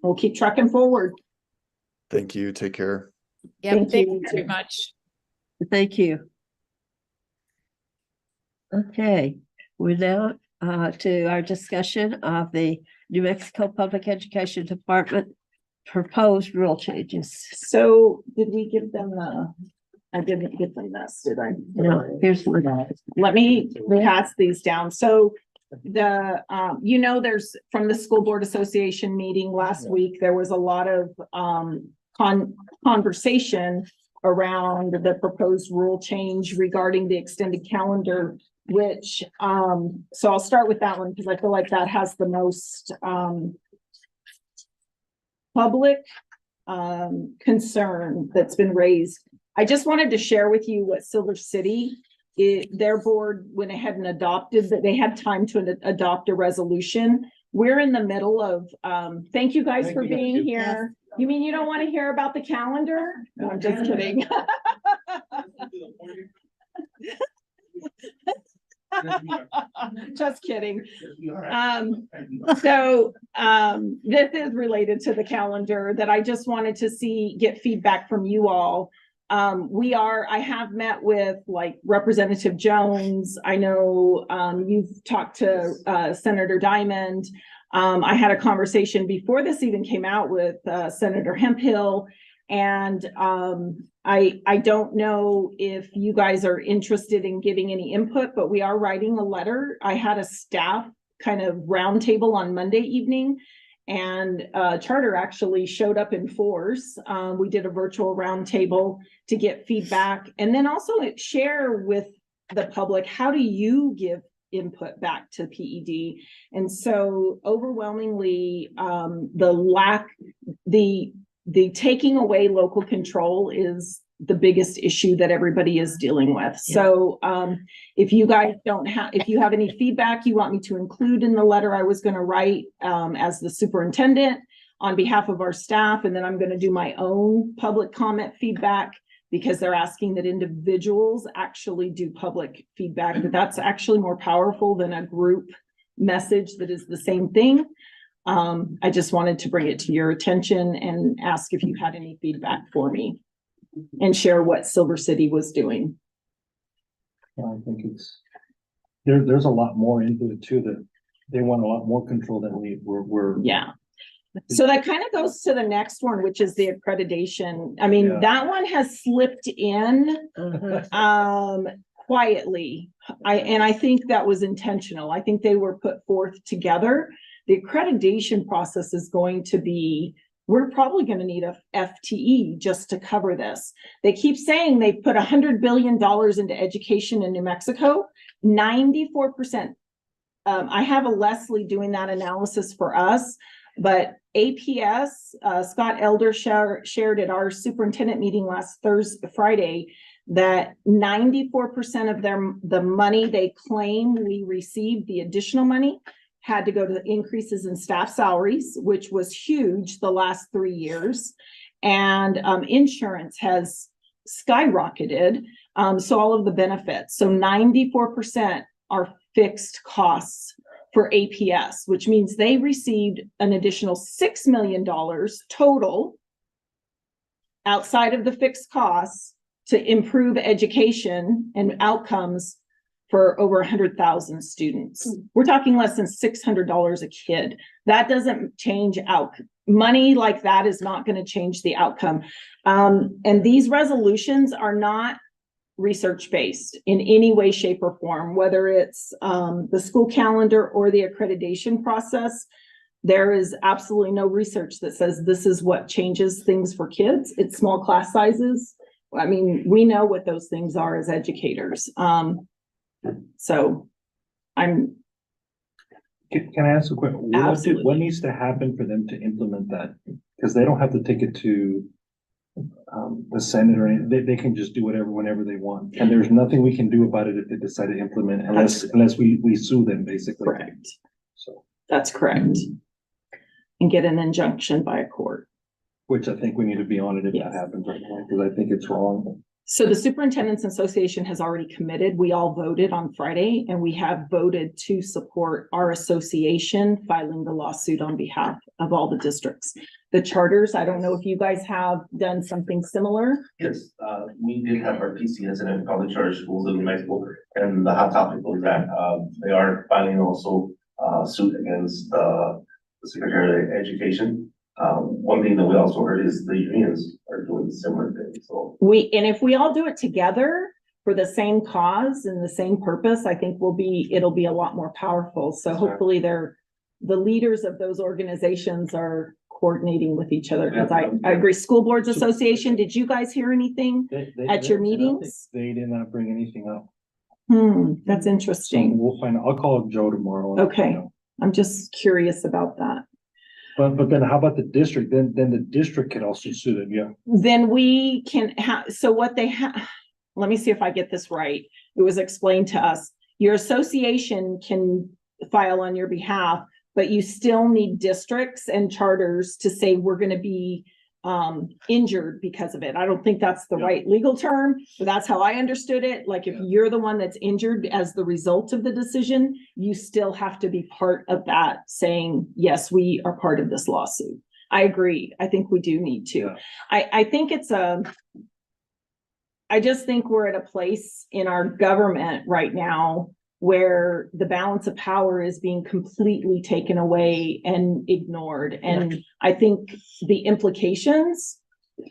Speaker 5: We'll keep trucking forward.
Speaker 7: Thank you. Take care.
Speaker 1: Yeah,
Speaker 5: Thank
Speaker 1: thank
Speaker 5: you.
Speaker 1: you very much.
Speaker 3: Thank you. Okay, we're now to our discussion of the New Mexico Public Education Department proposed rule changes.
Speaker 5: So did we give them I didn't give them this, did I?
Speaker 3: No, here's what.
Speaker 5: Let me pass these down. So There's from the School Board Association meeting last week, there was a lot of conversation around the proposed rule change regarding the extended calendar, which, so I'll start with that one because I feel like that has the most public concern that's been raised. I just wanted to share with you what Silver City, their board went ahead and adopted, that they had time to adopt a resolution. We're in the middle of, thank you guys for being here. You mean you don't want to hear about the calendar? No, I'm just kidding. Just kidding. This is related to the calendar that I just wanted to get feedback from you all. I have met with like Representative Jones. I know you've talked to Senator Diamond. I had a conversation before this even came out with Senator Hemphill, and I don't know if you guys are interested in giving any input, but we are writing a letter. I had a staff kind of roundtable on Monday evening, and Charter actually showed up in force. We did a virtual roundtable to get feedback, and then also share with the public, how do you give input back to PED? And so overwhelmingly, the taking away local control is the biggest issue that everybody is dealing with. Yeah. So if you guys if you have any feedback you want me to include in the letter I was going to write as the superintendent on behalf of our staff, and then I'm going to do my own public comment feedback, because they're asking that individuals actually do public feedback, but that's actually more powerful than a group message that is the same thing. I just wanted to bring it to your attention and ask if you had any feedback for me and share what Silver City was doing.
Speaker 4: I think there's a lot more into it too, that they want a lot more control than we're.
Speaker 5: Yeah. So that kind of goes to the next one, which is the accreditation. I mean, that one has slipped in quietly. I think that was intentional. I think they were put forth together. The accreditation process is going to be, we're probably going to need a FTE just to cover this. They keep saying they put $100 billion into education in New Mexico, 94%. I have a Leslie doing that analysis for us, but APS, Scott Elder shared at our superintendent meeting last Friday, that 94% of the money they claim we received, the additional money, had to go to the increases in staff salaries, which was huge the last 3 years. And insurance has skyrocketed. So all of the benefits. So 94% are fixed costs for APS, which means they received an additional $6 million total outside of the fixed costs to improve education and outcomes for over 100,000 students. We're talking less than $600 a kid. That doesn't change money like that is not going to change the outcome. And these resolutions are not research-based in any way, shape, or form, whether it's the school calendar or the accreditation process. There is absolutely no research that says this is what changes things for kids. It's small class sizes. I mean, we know what those things are as educators. So can
Speaker 4: I ask a question? What needs to happen for them to implement that? Because they don't have to take it to the Senate or anything. They can just do whatever whenever they want, and there's nothing we can do about it if they decide to implement, unless we sue them, basically.
Speaker 5: Correct.
Speaker 4: So
Speaker 5: that's correct, and get an injunction by a court.
Speaker 4: Which I think we need to be on it if that happens right now, because I think it's wrong.
Speaker 5: So the Superintendent's Association has already committed. We all voted on Friday, and we have voted to support our association filing the lawsuit on behalf of all the districts. The charters, I don't know if you guys have done something similar.
Speaker 6: Yes, we did have our PCS and public charter schools in New Mexico, and the hot topic was that they are filing also suit against the Secretary of Education. One thing that we also heard is the unions are doing similar things. So
Speaker 5: and if we all do it together, for the same cause and the same purpose, I think it'll be a lot more powerful. So
Speaker 6: That's right.
Speaker 5: hopefully the leaders of those organizations are coordinating with each other. Because I agree. School Boards Association, did you guys hear anything at your meetings?
Speaker 4: They did not bring anything up.
Speaker 5: That's
Speaker 4: So
Speaker 5: interesting.
Speaker 4: we'll find out. I'll call Joe tomorrow. and
Speaker 5: Okay.
Speaker 4: find out.
Speaker 5: I'm just curious about that.
Speaker 4: But then how about the district? Then the district could also sue them, yeah.
Speaker 5: Then we can have, so what they have, let me see if I get this right. It was explained to us. Your association can file on your behalf, but you still need districts and charters to say we're going to be injured because of it. I don't think that's the right legal term, but that's how I understood it. Like if you're the one that's injured as the result of the decision, you still have to be part of that saying, yes, we are part of this lawsuit. I agree. I think we do need to.
Speaker 4: Yeah.
Speaker 5: I think I just think we're at a place in our government right now where the balance of power is being completely taken away and ignored. And I think the implications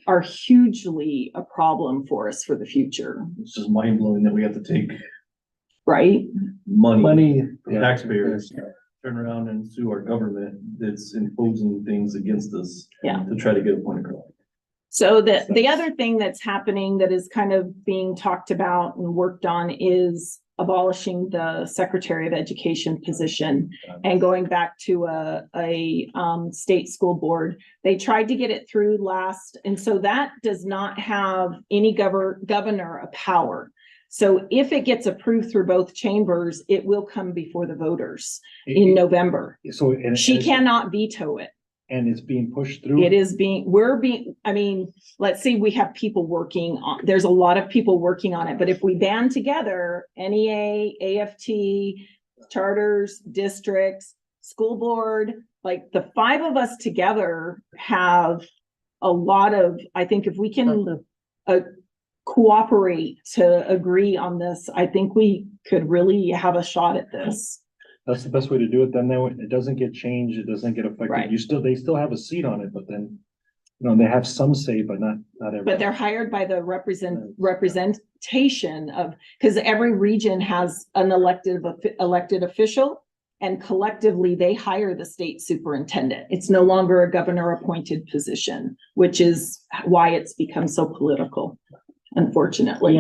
Speaker 5: are hugely a problem for us for the future,
Speaker 2: It's just mind blowing that we have to take
Speaker 5: right?
Speaker 2: money from
Speaker 4: yeah.
Speaker 2: taxpayers, turn around and sue our government that's imposing things against us.
Speaker 5: Yeah.
Speaker 2: To try to get a point across.
Speaker 5: So the other thing that's happening that is kind of being talked about and worked on is abolishing the Secretary of Education position and going back to a state school board. They tried to get it through last, and so that does not have any governor a power. So if it gets approved through both chambers, it will come before the voters in November.
Speaker 4: So and
Speaker 5: She
Speaker 4: and-
Speaker 5: cannot veto it.
Speaker 4: And it's being pushed through.
Speaker 5: It is I mean, let's see, we have people working on, there's a lot of people working on it, but if we band together, NEA, AFT, charters, districts, school board, like the 5 of us together have a lot of, I think if we can cooperate to agree on this, I think we could really have a shot at this.
Speaker 4: That's the best way to do it. Then it doesn't get changed. It doesn't get affected.
Speaker 5: Right.
Speaker 4: They still have a seat on it, but then, they have some say, but not everybody.
Speaker 5: But they're hired by the representation of, because every region has an elected official, and collectively they hire the state superintendent. It's no longer a governor appointed position, which is why it's become so political, unfortunately.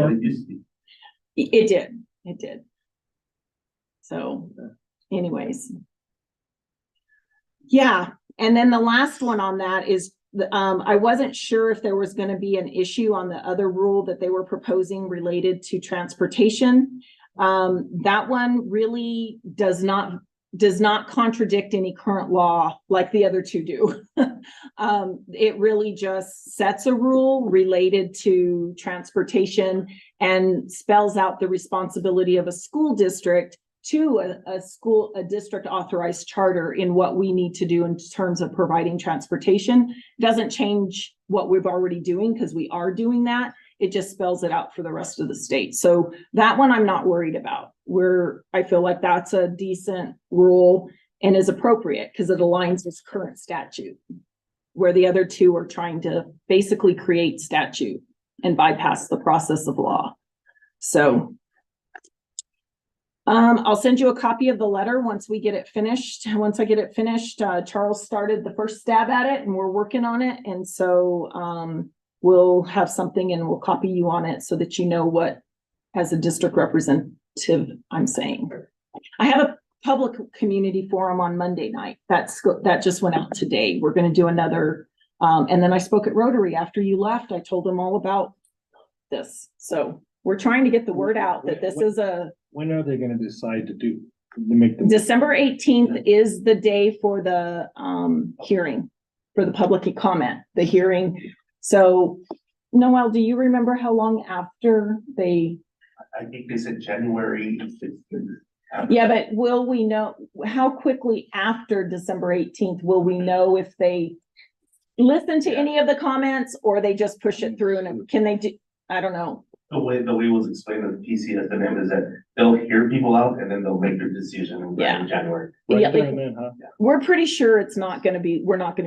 Speaker 5: It did. So anyways. Yeah, and then the last one on that is, I wasn't sure if there was going to be an issue on the other rule that they were proposing related to transportation. That one really does not contradict any current law like the other two do. It really just sets a rule related to transportation and spells out the responsibility of a school district to a district authorized charter in what we need to do in terms of providing transportation. Doesn't change what we're already doing because we are doing that. It just spells it out for the rest of the state. So that one I'm not worried about. I feel like that's a decent rule and is appropriate because it aligns with current statute, where the other two are trying to basically create statute and bypass the process of law. So I'll send you a copy of the letter once we get it finished. Once I get it finished, Charles started the first stab at it and we're working on it. And so we'll have something and we'll copy you on it so that you know what, as a district representative, I'm saying. I have a public community forum on Monday night. That just went out today. We're going to do another. And then I spoke at Rotary after you left. I told them all about this. So we're trying to get the word out that this is
Speaker 4: When are they gonna decide to make them?
Speaker 5: December 18th is the day for the hearing, for the public comment, the hearing. So Noel, do you remember how long after they?
Speaker 6: I think they said January 15th.
Speaker 5: Yeah, but will we know, how quickly after December 18th will we know if they listen to any of the comments or they just push it through and can they do, I don't know.
Speaker 6: The way it was explained to the PCSNM is that they'll hear people out and then they'll make their decision in January.
Speaker 4: Right
Speaker 5: Yeah,
Speaker 4: there and then, huh?
Speaker 5: We're pretty sure we're not going to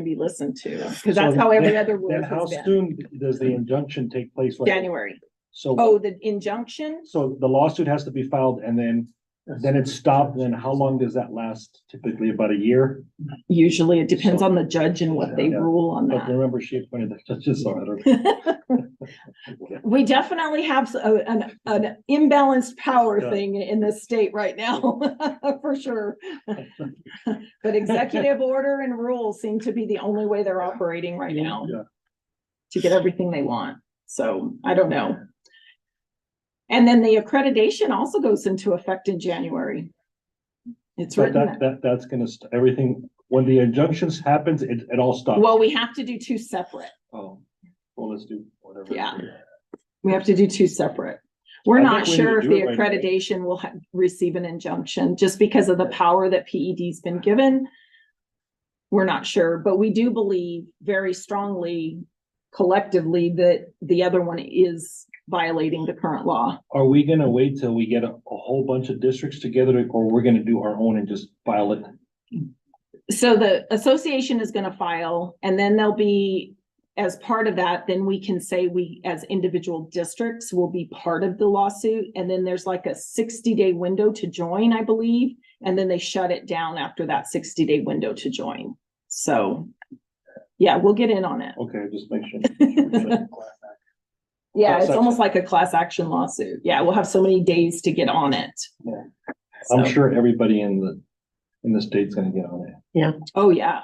Speaker 5: be listened to because that's
Speaker 4: So
Speaker 5: how every
Speaker 4: then-
Speaker 5: other rule
Speaker 4: Then how
Speaker 5: has been.
Speaker 4: soon does the injunction take place? Like
Speaker 5: January.
Speaker 4: So,
Speaker 5: Oh, the injunction?
Speaker 4: so the lawsuit has to be filed and then it's stopped. Then how long does that last? Typically about a year.
Speaker 5: Usually it depends on the judge and what they
Speaker 4: Yeah.
Speaker 5: rule on
Speaker 4: But
Speaker 5: that.
Speaker 4: remember, she pointed that judges so I don't.
Speaker 5: We definitely have an imbalanced power
Speaker 4: Yeah.
Speaker 5: thing in this state right now, for sure. But executive order and rules seem to be the only way they're operating right now
Speaker 4: Yeah.
Speaker 5: to get everything they want. So I don't know. And then the accreditation also goes into effect in January. It's
Speaker 4: But
Speaker 5: written.
Speaker 4: that's gonna, everything, when the injunctions happens, it all stops.
Speaker 5: Well, we have to do two separate.
Speaker 4: Oh, well, let's do whatever.
Speaker 5: Yeah. We have to do two separate. We're
Speaker 4: I
Speaker 5: not
Speaker 4: think we need
Speaker 5: sure
Speaker 4: to
Speaker 5: if
Speaker 4: do
Speaker 5: the
Speaker 4: it right away.
Speaker 5: accreditation will receive an injunction just because of the power that PED's been given. We're not sure, but we do believe very strongly collectively that the other one is violating the current law.
Speaker 4: Are we gonna wait till we get a whole bunch of districts together, or we're gonna do our own and just file it?
Speaker 5: So the association is gonna file, and then there'll be, as part of that, then we can say we, as individual districts, will be part of the lawsuit. And then there's like a 60-day window to join, I believe. And then they shut it down after that 60-day window to join. So, yeah, we'll get in on it.
Speaker 4: Okay, just make sure.
Speaker 5: Yeah,
Speaker 4: Class
Speaker 5: it's almost
Speaker 4: action.
Speaker 5: like a class action lawsuit. Yeah, we'll have so many days to get on it.
Speaker 4: Yeah. I'm
Speaker 5: So-
Speaker 4: sure everybody in the state's gonna get on it.
Speaker 5: Oh, yeah.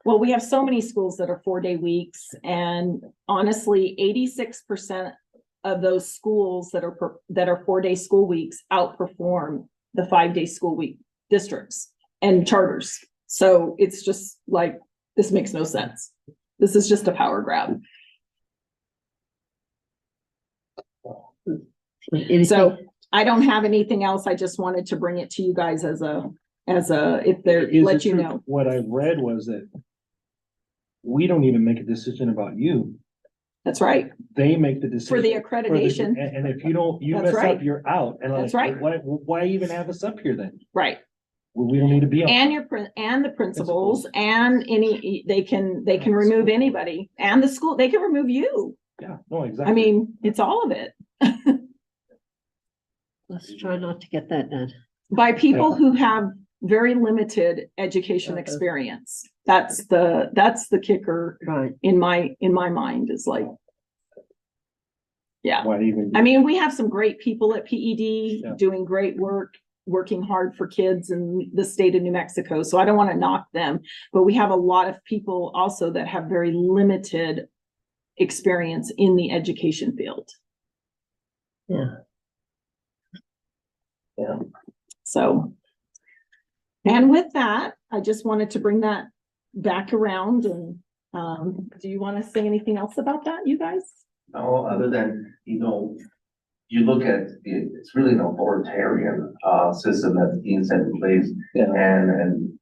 Speaker 5: Well, we have so many schools that are 4-day weeks, and honestly, 86% of those schools that are 4-day school weeks outperform the 5-day school week districts and charters. So it's just like, this makes no sense. This is just a power grab. So I don't have anything else. I just wanted to bring it to you guys as a, if they're,
Speaker 4: Is
Speaker 5: let
Speaker 4: it
Speaker 5: you
Speaker 4: true?
Speaker 5: know.
Speaker 4: What I read was that we don't even make a decision about you.
Speaker 5: That's right.
Speaker 4: They make the decision.
Speaker 5: For the accreditation.
Speaker 4: And if you don't, you
Speaker 5: That's
Speaker 4: mess
Speaker 5: right.
Speaker 4: up, you're out. And
Speaker 5: That's
Speaker 4: like,
Speaker 5: right.
Speaker 4: why even have us up here then?
Speaker 5: Right.
Speaker 4: We don't need to be on.
Speaker 5: And and the principals and they can remove anybody and the school, they can remove you.
Speaker 4: Yeah, no, exactly.
Speaker 5: I mean, it's all of it
Speaker 3: Let's try not to get that done.
Speaker 5: by people who have very limited education experience. That's the kicker
Speaker 3: Right.
Speaker 5: in my mind is like, yeah.
Speaker 4: Why even?
Speaker 5: I mean, we have some great people at PED
Speaker 4: Yeah.
Speaker 5: doing great work, working hard for kids in the state of New Mexico. So I don't want to knock them, but we have a lot of people also that have very limited experience in the education field.
Speaker 3: Yeah.
Speaker 4: Yeah.
Speaker 5: So, and with that, I just wanted to bring that back around and, do you want to say anything else about that, you guys?
Speaker 6: No, other than, you look at it, it's really an authoritarian system that's being set in place.
Speaker 4: Yeah.
Speaker 6: And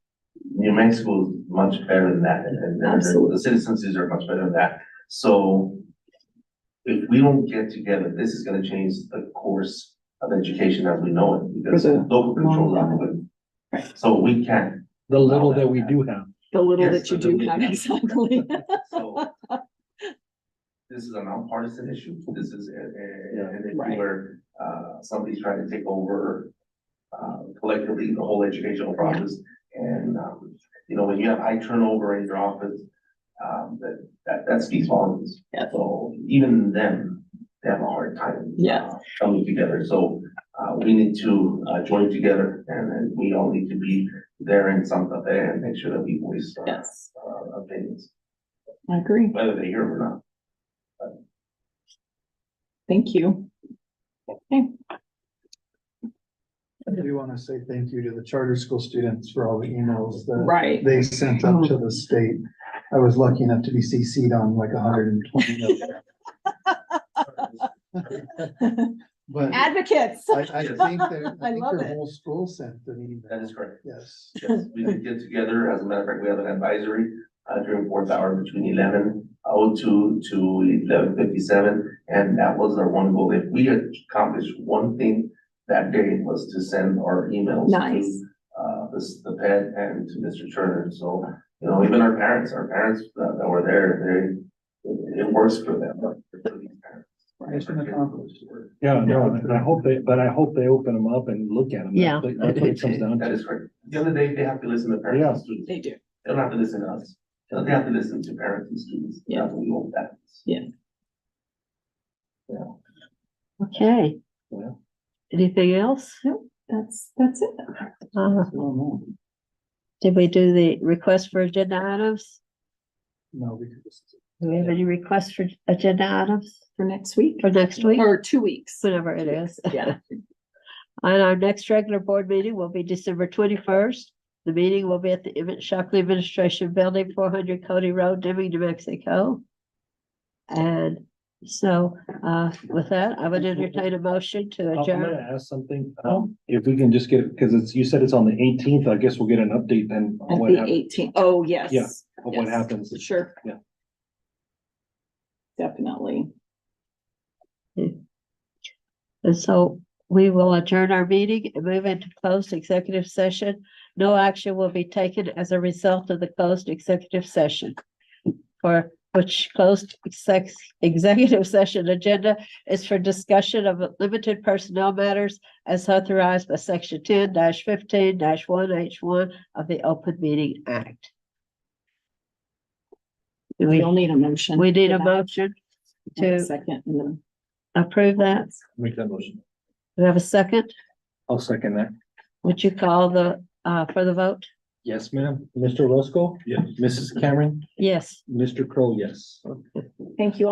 Speaker 6: New Mexico is much better than that, and
Speaker 5: Absolutely.
Speaker 6: the citizens are much better than that. So if we don't get together, this is gonna change the course of education as we know it, because
Speaker 5: For the
Speaker 6: local control
Speaker 5: long
Speaker 6: of it. So we can't.
Speaker 4: The little that we do have.
Speaker 5: The little
Speaker 6: Yes,
Speaker 5: that you
Speaker 6: the
Speaker 5: do
Speaker 6: little
Speaker 5: have,
Speaker 6: that-
Speaker 5: exactly.
Speaker 6: So this is a nonpartisan issue. This is an issue
Speaker 5: Right.
Speaker 6: where somebody's trying to take over collectively the whole educational process. And when you have high turnover in your office, that speaks volumes.
Speaker 5: Yeah.
Speaker 6: So even them, they have a hard time.
Speaker 5: Yeah.
Speaker 6: Coming together. So we need to join together, and we all need to be there in something there and make sure that we voice
Speaker 5: Yes,
Speaker 6: opinions,
Speaker 5: I agree.
Speaker 6: whether they hear them or not.
Speaker 5: Thank you. Okay.
Speaker 9: I do want to say thank you to the charter school students for all the emails that
Speaker 5: Right.
Speaker 9: they sent up to the state. I was lucky enough to be CC'd on like 120 of them. But I
Speaker 5: Advocates.
Speaker 9: think that,
Speaker 5: I
Speaker 9: I think
Speaker 5: love
Speaker 9: their
Speaker 5: it.
Speaker 9: whole school sent an email.
Speaker 6: That is correct.
Speaker 9: Yes.
Speaker 6: Yes, we did get together. As a matter of fact, we have an advisory during fourth hour between 11:02 to 11:57. And that was our one goal. If we had accomplished one thing that day was to send our emails
Speaker 5: Nice.
Speaker 6: to the PED and to Mr. Turner. So, even our parents that were there, it works for them, for these parents.
Speaker 9: Mission accomplished.
Speaker 4: Yeah, no, and I hope they open them up and look at them.
Speaker 3: Yeah,
Speaker 4: That's
Speaker 3: I
Speaker 4: what
Speaker 3: do
Speaker 4: it comes
Speaker 3: too.
Speaker 4: down
Speaker 6: That
Speaker 4: to.
Speaker 6: is right. At the end of the day, they have to listen to parents and students.
Speaker 5: They do.
Speaker 6: They don't have to listen to us. They have to listen to parents and students.
Speaker 5: Yeah.
Speaker 6: That's what we hope that is.
Speaker 3: Okay.
Speaker 4: Yeah.
Speaker 3: Anything else?
Speaker 5: That's it.
Speaker 3: Uh, did we do the request for agenda items?
Speaker 9: No, because
Speaker 3: Do we have any requests for agenda items
Speaker 5: For next week
Speaker 3: for next week?
Speaker 5: or 2 weeks.
Speaker 3: Whenever it is.
Speaker 5: Yeah.
Speaker 3: And our next regular board meeting will be December 21st. The meeting will be at the Shockley Administration Building, 400 Cody Road, Deming, New Mexico. And so, with that, I would entertain a motion to
Speaker 4: I'm
Speaker 3: adjourn.
Speaker 4: gonna ask something, if we can just get, because you said it's on the 18th, I guess we'll get an update then on
Speaker 5: At
Speaker 4: what
Speaker 5: the
Speaker 4: happens,
Speaker 5: 18th. Oh, yes.
Speaker 4: Yeah. of what
Speaker 5: Yes.
Speaker 4: happens.
Speaker 5: Sure.
Speaker 4: Yeah.
Speaker 5: Definitely.
Speaker 3: And so we will adjourn our meeting and move into closed executive session. No action will be taken as a result of the closed executive session. For which closed executive session agenda is for discussion of limited personnel matters as authorized by section 10-15-1H1 of the Open Meeting Act. Do
Speaker 5: We'll need a motion.
Speaker 3: we need
Speaker 5: for
Speaker 3: a
Speaker 5: that.
Speaker 3: motion
Speaker 5: And a
Speaker 3: to
Speaker 5: second. And then
Speaker 3: approve that? Do
Speaker 4: Make that motion.
Speaker 3: we have a second?
Speaker 4: I'll second that.
Speaker 3: Would you call the, for the vote?
Speaker 4: Yes, ma'am. Mr. Roscoe? Yes. Mrs. Cameron?
Speaker 3: Yes.
Speaker 4: Mr. Crow, yes.
Speaker 5: thank you